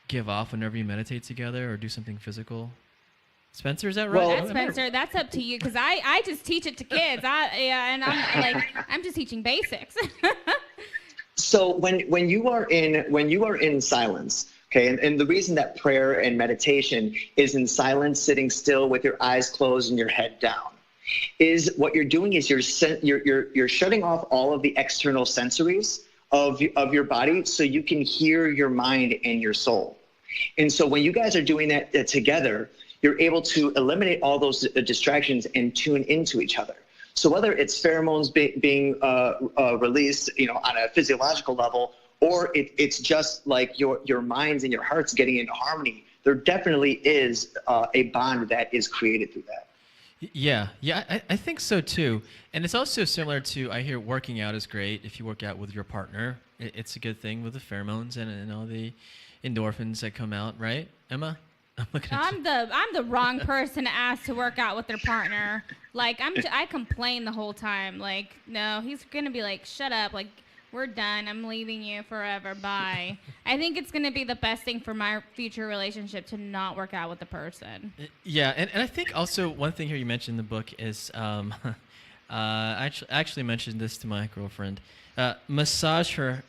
give off whenever you meditate together or do something physical? Spencer, is that right? Well, Spencer, that's up to you because I just teach it to kids. And I'm just teaching basics. So when you are in silence, okay, and the reason that prayer and meditation is in silence, sitting still with your eyes closed and your head down, is what you're doing is you're shutting off all of the external sensories of your body so you can hear your mind and your soul. And so when you guys are doing that together, you're able to eliminate all those distractions and tune into each other. So whether it's pheromones being released, on a physiological level, or it's just like your minds and your hearts getting into harmony, there definitely is a bond that is created through that. Yeah, I think so too. And it's also similar to, I hear working out is great if you work out with your partner. It's a good thing with the pheromones and all the endorphins that come out, right, Emma? I'm looking at you. I'm the wrong person to ask to work out with their partner. Like I complain the whole time. Like, no, he's gonna be like, shut up. Like, we're done. I'm leaving you forever. Bye. I think it's gonna be the best thing for my future relationship to not work out with the person. Yeah, and I think also one thing here you mentioned in the book is I actually mentioned this to my girlfriend. Massage her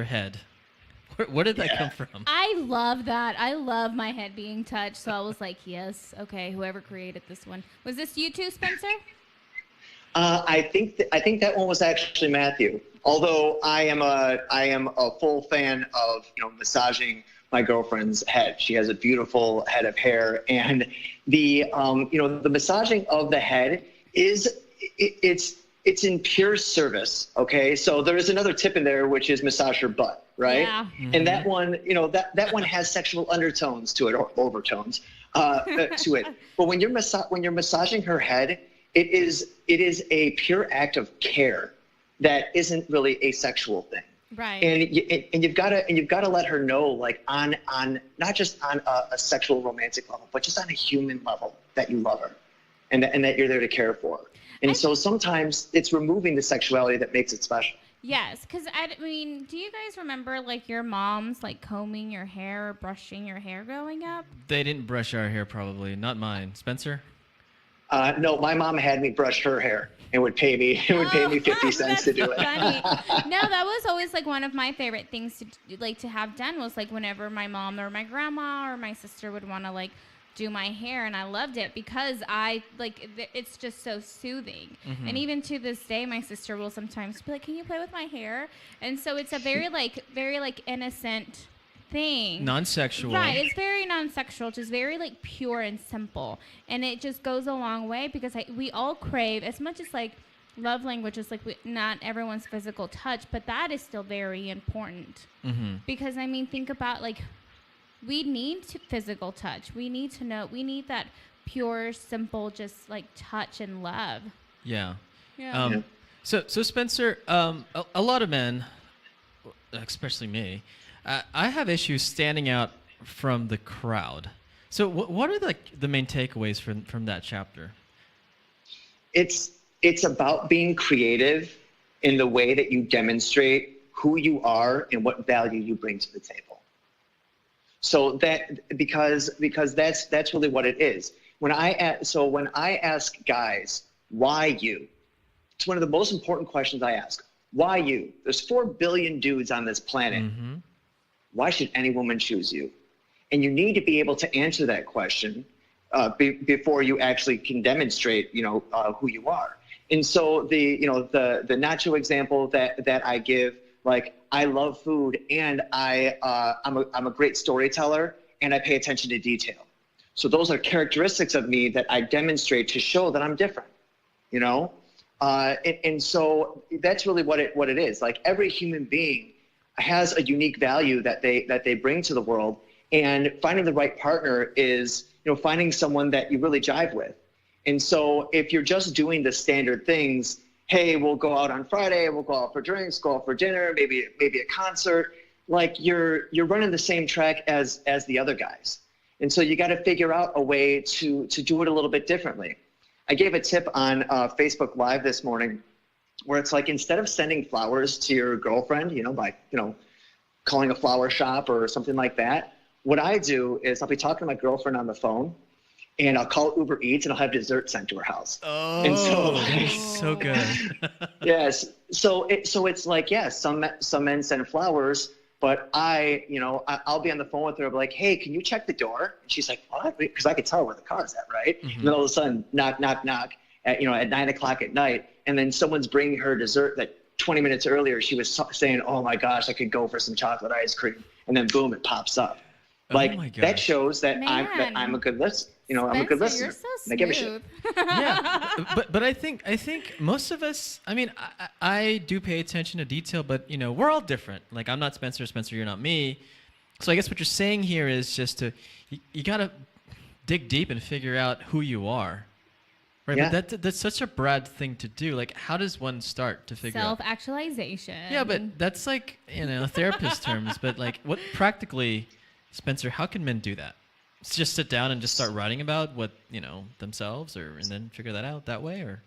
head. Where did that come from? I love that. I love my head being touched. So I was like, yes, okay, whoever created this one. Was this you too, Spencer? I think that one was actually Matthew. Although I am a full fan of massaging my girlfriend's head. She has a beautiful head of hair, and the the massaging of the head it's in pure service. Okay, so there is another tip in there, which is massage her butt, right? Yeah. Mm-hmm. And that one, that one has sexual undertones to it, or overtones to it. But when you're massaging her head, it is a pure act of care that isn't really a sexual thing. Right. And you've got to let her know, like on not just on a sexual romantic level, but just on a human level, that you love her, and that you're there to care for her. And so sometimes it's removing the sexuality that makes it special. Yes, because I mean, do you guys remember like your moms like combing your hair or brushing your hair growing up? They didn't brush our hair, probably. Not mine. Spencer? No, my mom had me brush her hair and would pay me 50 cents to do it. Funny. No, that was always like one of my favorite things to have done was like whenever my mom or my grandma or my sister would want to like do my hair, and I loved it because it's just so soothing. Mm-hmm. And even to this day, my sister will sometimes be like, "Can you play with my hair?" And so it's a very innocent thing. Non-sexual. Right, it's very non-sexual, just very like pure and simple. And it just goes a long way because we all crave, as much as like love language is like not everyone's physical touch, but that is still very important. Mm-hmm. Because I mean, think about like, we need physical touch. We need to know, we need that pure, simple, just like touch and love. Yeah. Yeah. So Spencer, a lot of men, especially me, I have issues standing out from the crowd. So what are the main takeaways from that chapter? It's about being creative in the way that you demonstrate who you are and what value you bring to the table. So that because that's really what it is. When I ask guys, why you? It's one of the most important questions I ask. Why you? There's 4 billion dudes on this planet. Mm-hmm. Why should any woman choose you? And you need to be able to answer that question before you actually can demonstrate, who you are. And so the natural example that I give, like, I love food, and I'm a great storyteller, and I pay attention to detail. So those are characteristics of me that I demonstrate to show that I'm different, and so that's really what it is. Like, every human being has a unique value that they bring to the world, and finding the right partner is, finding someone that you really jive with. And so if you're just doing the standard things, hey, we'll go out on Friday, we'll go out for drinks, go out for dinner, maybe a concert, like you're running the same track as the other guys. And so you got to figure out a way to do it a little bit differently. I gave a tip on Facebook Live this morning where it's like, instead of sending flowers to your girlfriend, by, calling a flower shop or something like that, what I do is I'll be talking to my girlfriend on the phone, and I'll call Uber Eats, and I'll have dessert sent to her house. Oh, and so good. Yes. So it's like, yes, some men send flowers, but I'll be on the phone with her, like, hey, can you check the door? And she's like, what? Because I could tell where the car's at, right? Mm-hmm. And then all of a sudden, knock, knock, knock, at 9:00 at night, and then someone's bringing her dessert that 20 minutes earlier she was saying, oh my gosh, I could go for some chocolate ice cream, and then boom, it pops up. Like, that shows that I'm a good listener. I'm a good listener. You're so I give a shit. Yeah, but I think most of us. I mean, I do pay attention to detail, but we're all different. Like, I'm not Spencer. Spencer, you're not me. So I guess what you're saying here is just you gotta dig deep and figure out who you are, right? Yeah. But that's such a broad thing to do. Like, how does one start to figure out? Self-actualization. Yeah, but that's like therapist terms. But like, what practically, Spencer? How can men do that? Just sit down and just start writing about what themselves, and then figure that out that way, or?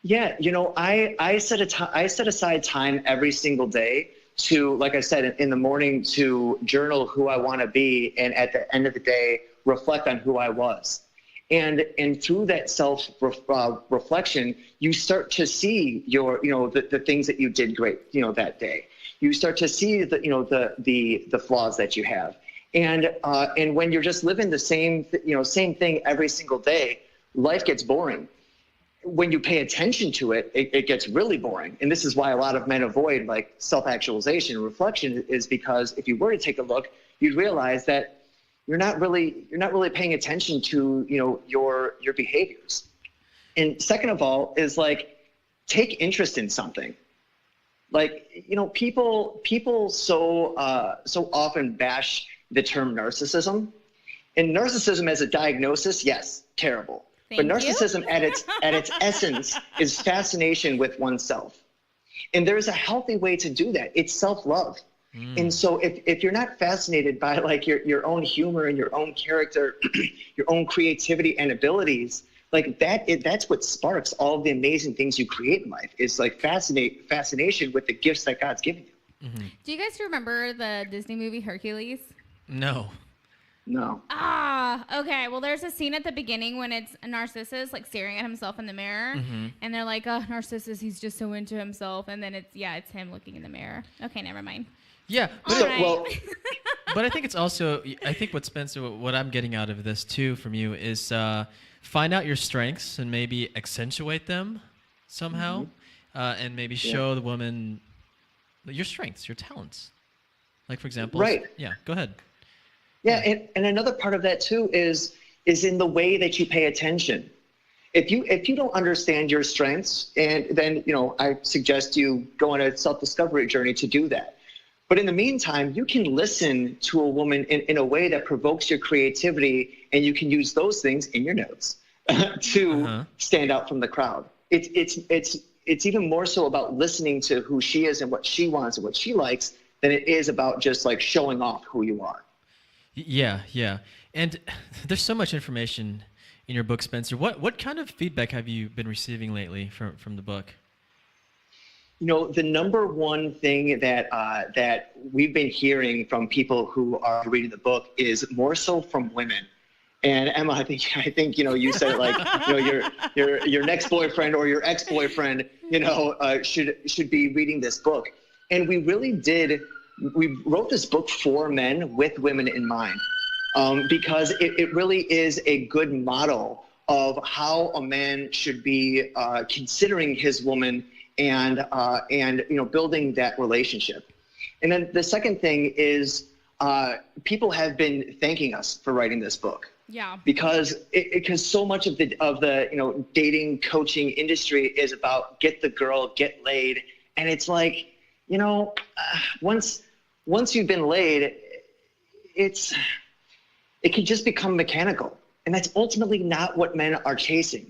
Yeah, I set aside time every single day to, like I said, in the morning, to journal who I want to be, and at the end of the day, reflect on who I was. And through that self reflection, you start to see the things that you did great that day. You start to see the flaws that you have. And when you're just living the same thing every single day, life gets boring. When you pay attention to it, it gets really boring. And this is why a lot of men avoid, like, self-actualization and reflection, is because if you were to take a look, you'd realize that you're not really paying attention to your behaviors. And second of all is, like, take interest in something. Like, people so often bash the term narcissism. And narcissism as a diagnosis, yes, terrible. But narcissism at its essence is fascination with oneself. And there's a healthy way to do that. It's self-love. And so if you're not fascinated by, like, your own humor and your own character, your own creativity and abilities, like, that's what sparks all of the amazing things you create in life. It's like fascination with the gifts that God's given you. Mm-hmm. Do you guys remember the Disney movie Hercules? No. Okay. Well, there's a scene at the beginning when it's a Narcissus, like, staring at himself in the mirror, and they're like, "Oh, Narcissus, he's just so into himself." And then it's him looking in the mirror. Okay, never mind. Yeah, but but I think it's also, what Spencer, what I'm getting out of this too from you is find out your strengths and maybe accentuate them somehow, and maybe show the woman your strengths, your talents. Like, for example, right? Yeah, go ahead. Yeah, and another part of that too is in the way that you pay attention. If you don't understand your strengths, and then I suggest you go on a self-discovery journey to do that. But in the meantime, you can listen to a woman in a way that provokes your creativity, and you can use those things in your notes to stand out from the crowd. It's even more so about listening to who she is and what she wants and what she likes than it is about just, like, showing off who you are. Yeah. And there's so much information in your book, Spencer. What kind of feedback have you been receiving lately from the book? The number one thing that we've been hearing from people who are reading the book is more so from women. And Emma, I think you said, like, your next boyfriend or your ex-boyfriend should be reading this book. And we really did. We wrote this book for men with women in mind. because it really is a good model of how a man should be considering his woman and building that relationship. And then the second thing is people have been thanking us for writing this book. Yeah. Because so much of the dating coaching industry is about get the girl, get laid, and it's like, once you've been laid, it can just become mechanical, and that's ultimately not what men are chasing.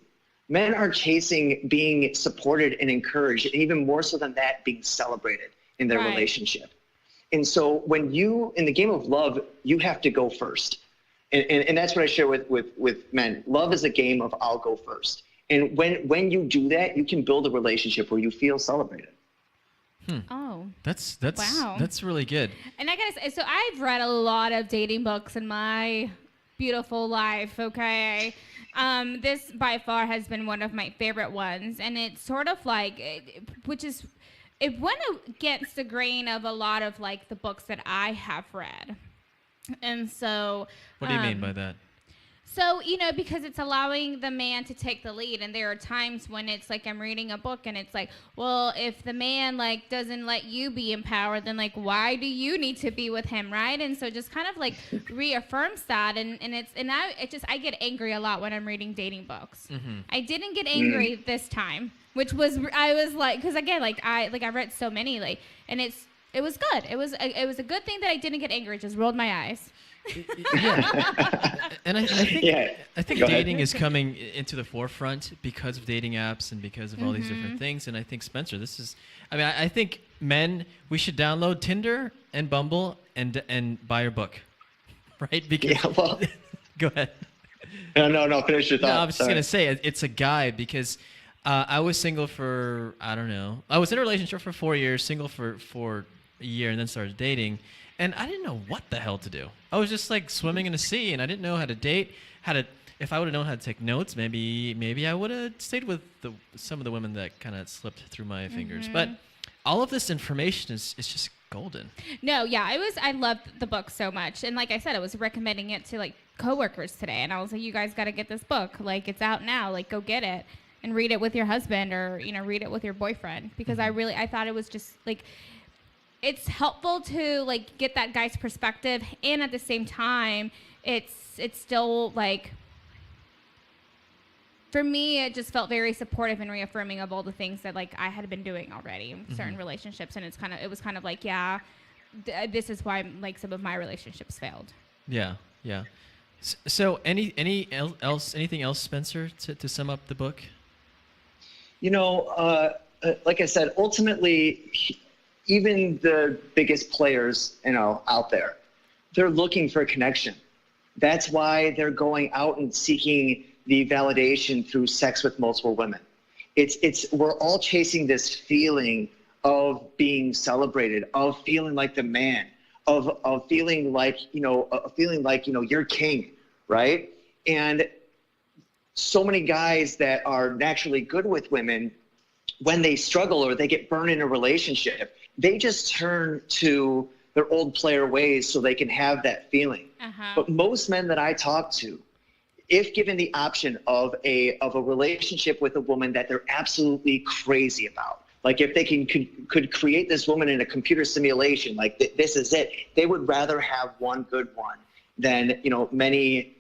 Men are chasing being supported and encouraged, and even more so than that, being celebrated in their relationship. And so when in the game of love, you have to go first. And that's what I share with men. Love is a game of I'll go first. And when you do that, you can build a relationship where you feel celebrated. Oh, that's wow. That's really good. And I gotta say, so I've read a lot of dating books in my beautiful life. Okay, this by far has been one of my favorite ones, and it's sort of like, it went against the grain of a lot of like the books that I have read, and so. What do you mean by that? So, because it's allowing the man to take the lead. And there are times when it's like I'm reading a book and it's like, well, if the man like doesn't let you be empowered, then like, why do you need to be with him, right? And so just kind of like reaffirms that. I get angry a lot when I'm reading dating books. Mm-hmm. I didn't get angry this time, which was, I was like, because again, like I read so many, like, and it was good. It was a good thing that I didn't get angry. It just rolled my eyes. Yeah, and I think dating is coming into the forefront because of dating apps and because of all these different things. And I think Spencer, I think men, we should download Tinder and Bumble and buy your book, right? Because go ahead. No, finish your thought. No, I was just gonna say it's a guide because I was single for I was in a relationship for 4 years, single for a year, and then started dating. And I didn't know what the hell to do. I was just like swimming in a sea, and I didn't know how to date. If I would have known how to take notes, maybe I would have stayed with some of the women that kind of slipped through my fingers. But all of this information is just golden. No, yeah, I loved the book so much, and like I said, I was recommending it to like coworkers today, and I was like, you guys got to get this book. Like it's out now. Like go get it and read it with your husband or read it with your boyfriend because I thought it was just like. It's helpful to like get that guy's perspective, and at the same time, it's still like, for me, it just felt very supportive and reaffirming of all the things that like I had been doing already in certain relationships, and it was kind of like, yeah, this is why like some of my relationships failed. Yeah. So anything else, Spencer, to sum up the book? Like I said, ultimately. Even the biggest players, out there, they're looking for a connection. That's why they're going out and seeking the validation through sex with multiple women. We're all chasing this feeling of being celebrated, of feeling like the man, of feeling like, you're king, right? And so many guys that are naturally good with women, when they struggle or they get burned in a relationship, they just turn to their old player ways so they can have that feeling. But most men that I talk to, if given the option of a relationship with a woman that they're absolutely crazy about, like if they could create this woman in a computer simulation, like this is it, they would rather have one good one than many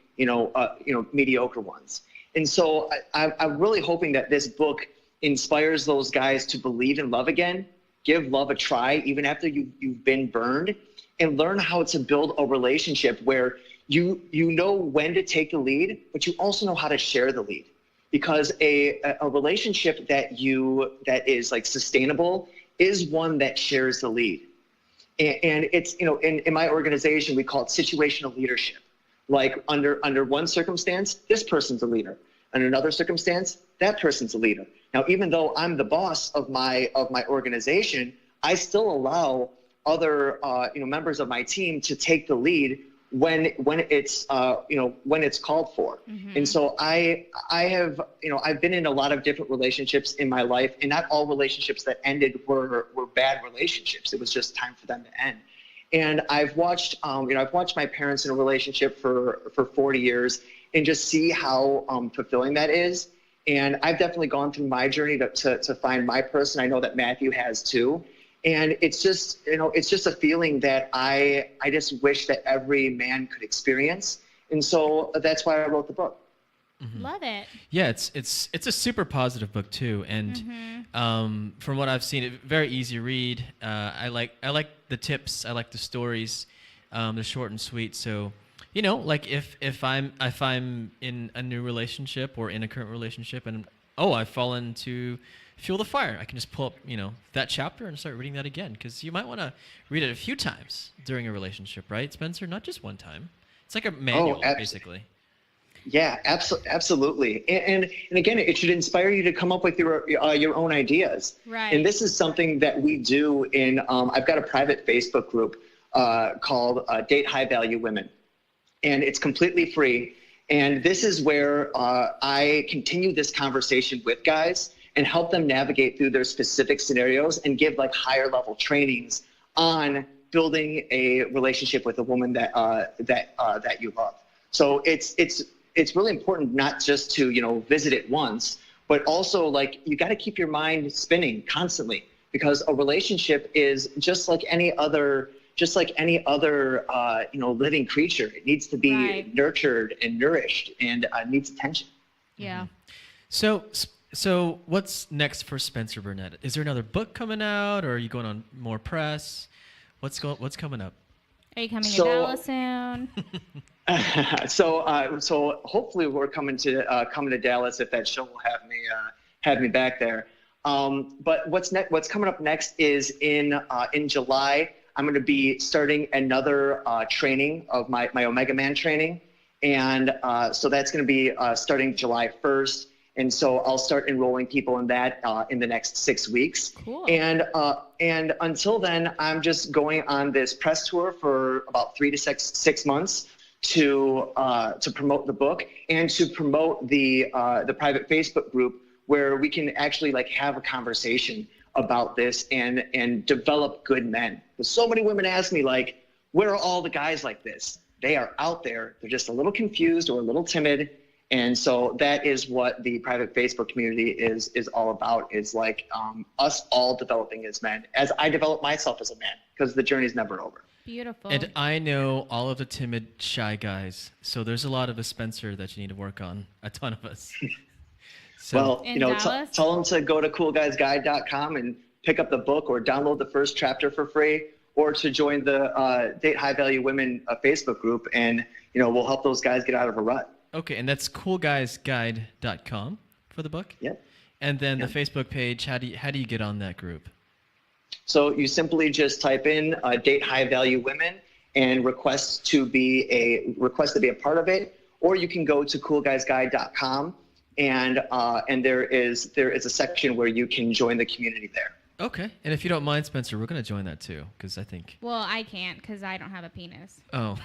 mediocre ones. And so I'm really hoping that this book inspires those guys to believe in love again. Give love a try, even after you've been burned, and learn how to build a relationship where you know when to take the lead, but you also know how to share the lead. Because a relationship that is like sustainable is one that shares the lead. And it's, in my organization, we call it situational leadership. Like under one circumstance, this person's a leader. In another circumstance, that person's a leader. Now, even though I'm the boss of my organization, I still allow other members of my team to take the lead when it's called for. And so I've been in a lot of different relationships in my life, and not all relationships that ended were bad relationships. It was just time for them to end. And I've watched, I've watched my parents in a relationship for 40 years and just see how fulfilling that is. And I've definitely gone through my journey to find my person. I know that Matthew has too. And it's just, it's just a feeling that I just wish that every man could experience. And so that's why I wrote the book. Mm-hmm. Love it. Yeah, it's a super positive book too, and from what I've seen, it very easy to read. I like the tips. I like the stories. They're short and sweet. So, like if I'm in a new relationship or in a current relationship, and I've fallen to fuel the fire, I can just pull up that chapter and start reading that again, because you might want to read it a few times during a relationship, right, Spencer? Not just one time. It's like a manual, basically. Yeah, absolutely. And again, it should inspire you to come up with your own ideas. Right. And this is something that we do in, I've got a private Facebook group called Date High Value Women. And it's completely free. And this is where I continue this conversation with guys and help them navigate through their specific scenarios and give like higher level trainings on building a relationship with a woman that you love. So it's really important not just to visit it once, but also like you got to keep your mind spinning constantly, because a relationship is just like any other living creature. It needs to be nurtured and nourished, and needs attention. Yeah. So what's next for Spencer Burnett? Is there another book coming out, or are you going on more press? What's coming up? Are you coming to Dallas soon? So hopefully we're coming to Dallas, if that show will have me back there. But what's coming up next is in July. I'm going to be starting another training of my Omega Man training, and so that's going to be starting July 1st. And so I'll start enrolling people in that in the next 6 weeks. Cool. And until then, I'm just going on this press tour for about 3 to 6 months to promote the book and to promote the private Facebook group, where we can actually like have a conversation about this and develop good men. Because so many women ask me, like, where are all the guys like this? They are out there. They're just a little confused or a little timid. And so that is what the private Facebook community is all about, is like us all developing as men, as I develop myself as a man, because the journey's never over. Beautiful. And I know all of the timid, shy guys. So there's a lot of us, Spencer, that you need to work on. A ton of us. So, well, tell them to go to coolguysguide.com and pick up the book, or download the first chapter for free, or to join the Date High Value Women Facebook group, and we'll help those guys get out of a rut. Okay, and that's coolguysguide.com for the book? Yep. And then the Facebook page, how do you get on that group? So you simply just type in Date High Value Women and request to be a part of it, or you can go to coolguysguide.com and there is a section where you can join the community there. Okay, and if you don't mind, Spencer, we're going to join that too, because I think. Well, I can't, because I don't have a penis. Oh.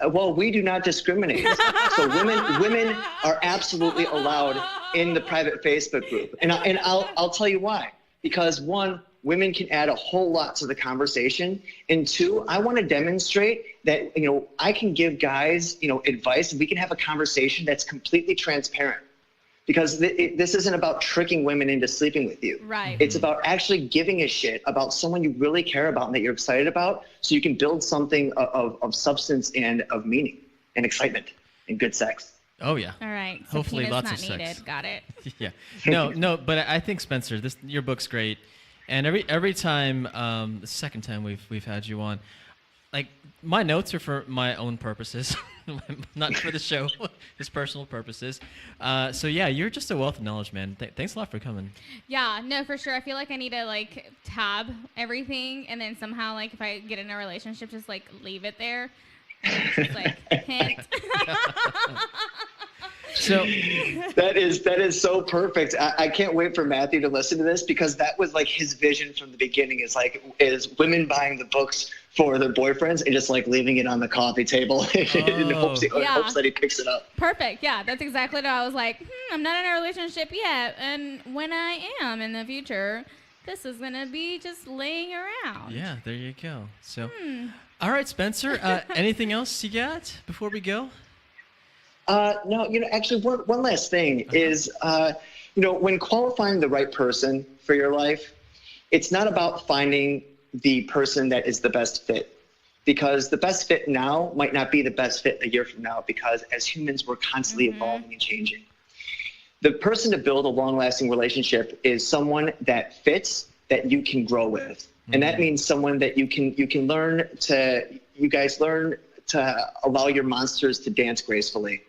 Well, we do not discriminate. So women are absolutely allowed in the private Facebook group, and I'll tell you why. Because one, women can add a whole lot to the conversation, and two, I want to demonstrate that I can give guys advice, and we can have a conversation that's completely transparent. Because this isn't about tricking women into sleeping with you. Right. It's about actually giving a shit about someone you really care about and that you're excited about, so you can build something of substance and of meaning and excitement and good sex. Oh, yeah. All right. So hopefully lots of not needed. sex. Got it. Yeah. No, but I think, Spencer, your book's great. And every time, the second time we've had you on, like, my notes are for my own purposes, not for the show, just personal purposes. So yeah, you're just a wealth of knowledge, man. Thanks a lot for coming. Yeah, no, for sure. I feel like I need to like tab everything, and then somehow, like, if I get in a relationship, just like leave it there. And just like hint. So that is so perfect. I can't wait for Matthew to listen to this, because that was like his vision from the beginning, is women buying the books for their boyfriends and just like leaving it on the coffee table in hopes that he picks it up. Perfect. Yeah, that's exactly what I was like. I'm not in a relationship yet, and when I am in the future, this is gonna be just laying around. Yeah, there you go. So, All right, Spencer. Anything else you got before we go? No, actually, one last thing is, when qualifying the right person for your life, it's not about finding the person that is the best fit, because the best fit now might not be the best fit a year from now, because as humans, we're constantly evolving and changing. The person to build a long-lasting relationship is someone that fits, that you can grow with. And that means someone that you guys learn to allow your monsters to dance gracefully.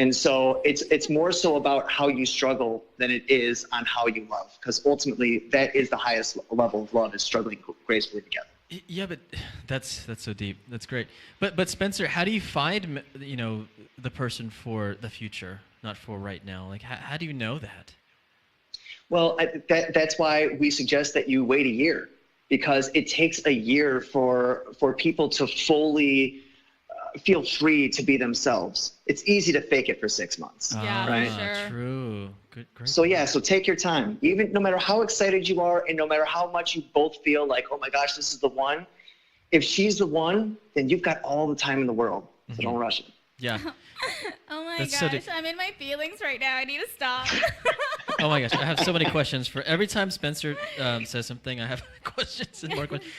And so it's more so about how you struggle than it is on how you love, because ultimately that is the highest level of love, is struggling gracefully together. Yeah, but that's so deep. That's great. But Spencer, how do you find the person for the future, not for right now? Like how do you know that? Well, that's why we suggest that you wait a year, because it takes a year for people to fully feel free to be themselves. It's easy to fake it for 6 months. Yeah, right? for sure. True. Good. Great. So take your time. Even no matter how excited you are, and no matter how much you both feel like, oh my gosh, this is the one. If she's the one, then you've got all the time in the world. So don't rush it. Yeah. Oh my That's so gosh, I'm in my feelings right now. I need to stop. Oh my gosh, I have so many questions for every time Spencer says something. I have questions and more questions.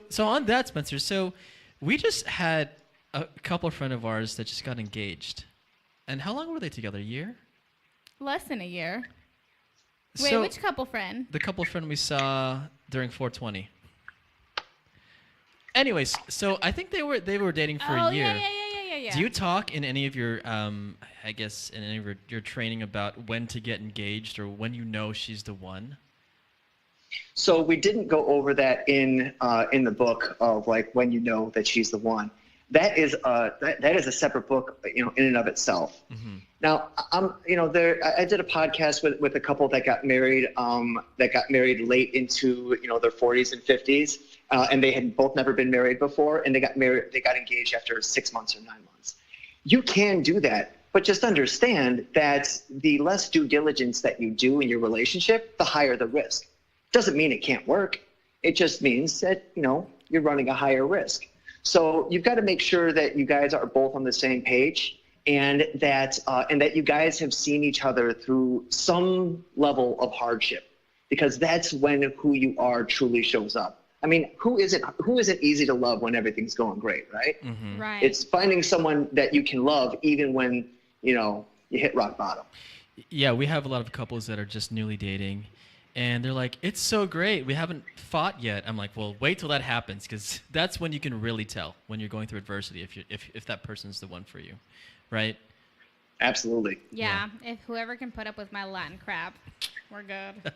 So on that, Spencer. So we just had a couple of friends of ours that just got engaged, and how long were they together? A year? Less than a year. Wait, So which couple friend? the couple friend we saw during 420. Anyways, so I think they were dating for Oh a year. yeah. Do you talk in any of your, I guess, in any of your training about when to get engaged or when you know she's the one? So we didn't go over that in the book of like when you know that she's the one. That is a separate book, in and of itself. Mm-hmm. Now, I did a podcast with a couple that got married late into their 40s and 50s, and they had both never been married before, and they got engaged after 6 months or 9 months. You can do that, but just understand that the less due diligence that you do in your relationship, the higher the risk. Doesn't mean it can't work. It just means that you're running a higher risk. So you've got to make sure that you guys are both on the same page, and that you guys have seen each other through some level of hardship, because that's when who you are truly shows up. I mean, who isn't easy to love when everything's going great, right? Mm-hmm. Right. It's finding someone that you can love even when you hit rock bottom. Yeah, we have a lot of couples that are just newly dating, and they're like, "It's so great. We haven't fought yet." I'm like, "Well, wait till that happens, because that's when you can really tell when you're going through adversity if that person's the one for you, right?" Absolutely. Yeah, if whoever can put up with my Latin crap, we're good.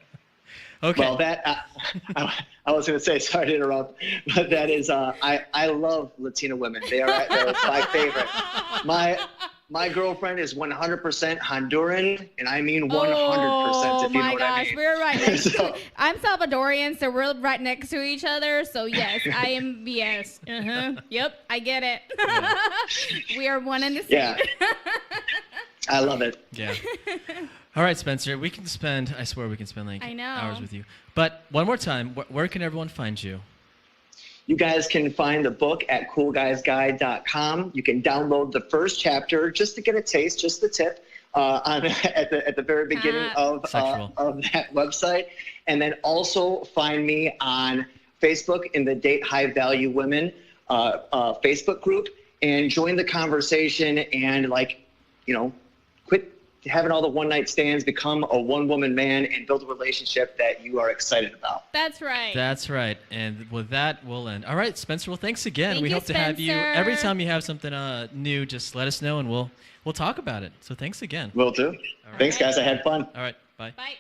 Okay. Well, I was going to say, sorry to interrupt, but that is, I love Latina women. They're my favorite. My girlfriend is 100% Honduran, and I mean 100%. If you know what I mean. We're right next So- to I'm Salvadorian, so we're right next to each other. So yes, I am. Yes. Yep, I get it. We are one and the same. Yeah. I love it. Yeah. All right, Spencer. I swear we can spend I know. hours with you. But one more time, where can everyone find you? You guys can find the book at coolguysguide.com. You can download the first chapter just to get a taste, just the tip, at the very beginning of that website. And then also find me on Facebook in the Date High Value Women Facebook group, and join the conversation, and quit having all the one-night stands, become a one-woman man, and build a relationship that you are excited about. That's right. That's right. And with that, we'll end. All right, Spencer. Well, thanks again. Thank we you, hope to have you Spencer. every time you have something new. Just let us know, and we'll talk about it. So thanks again. Will do. Thanks, guys. I had fun. All right. Bye. Bye.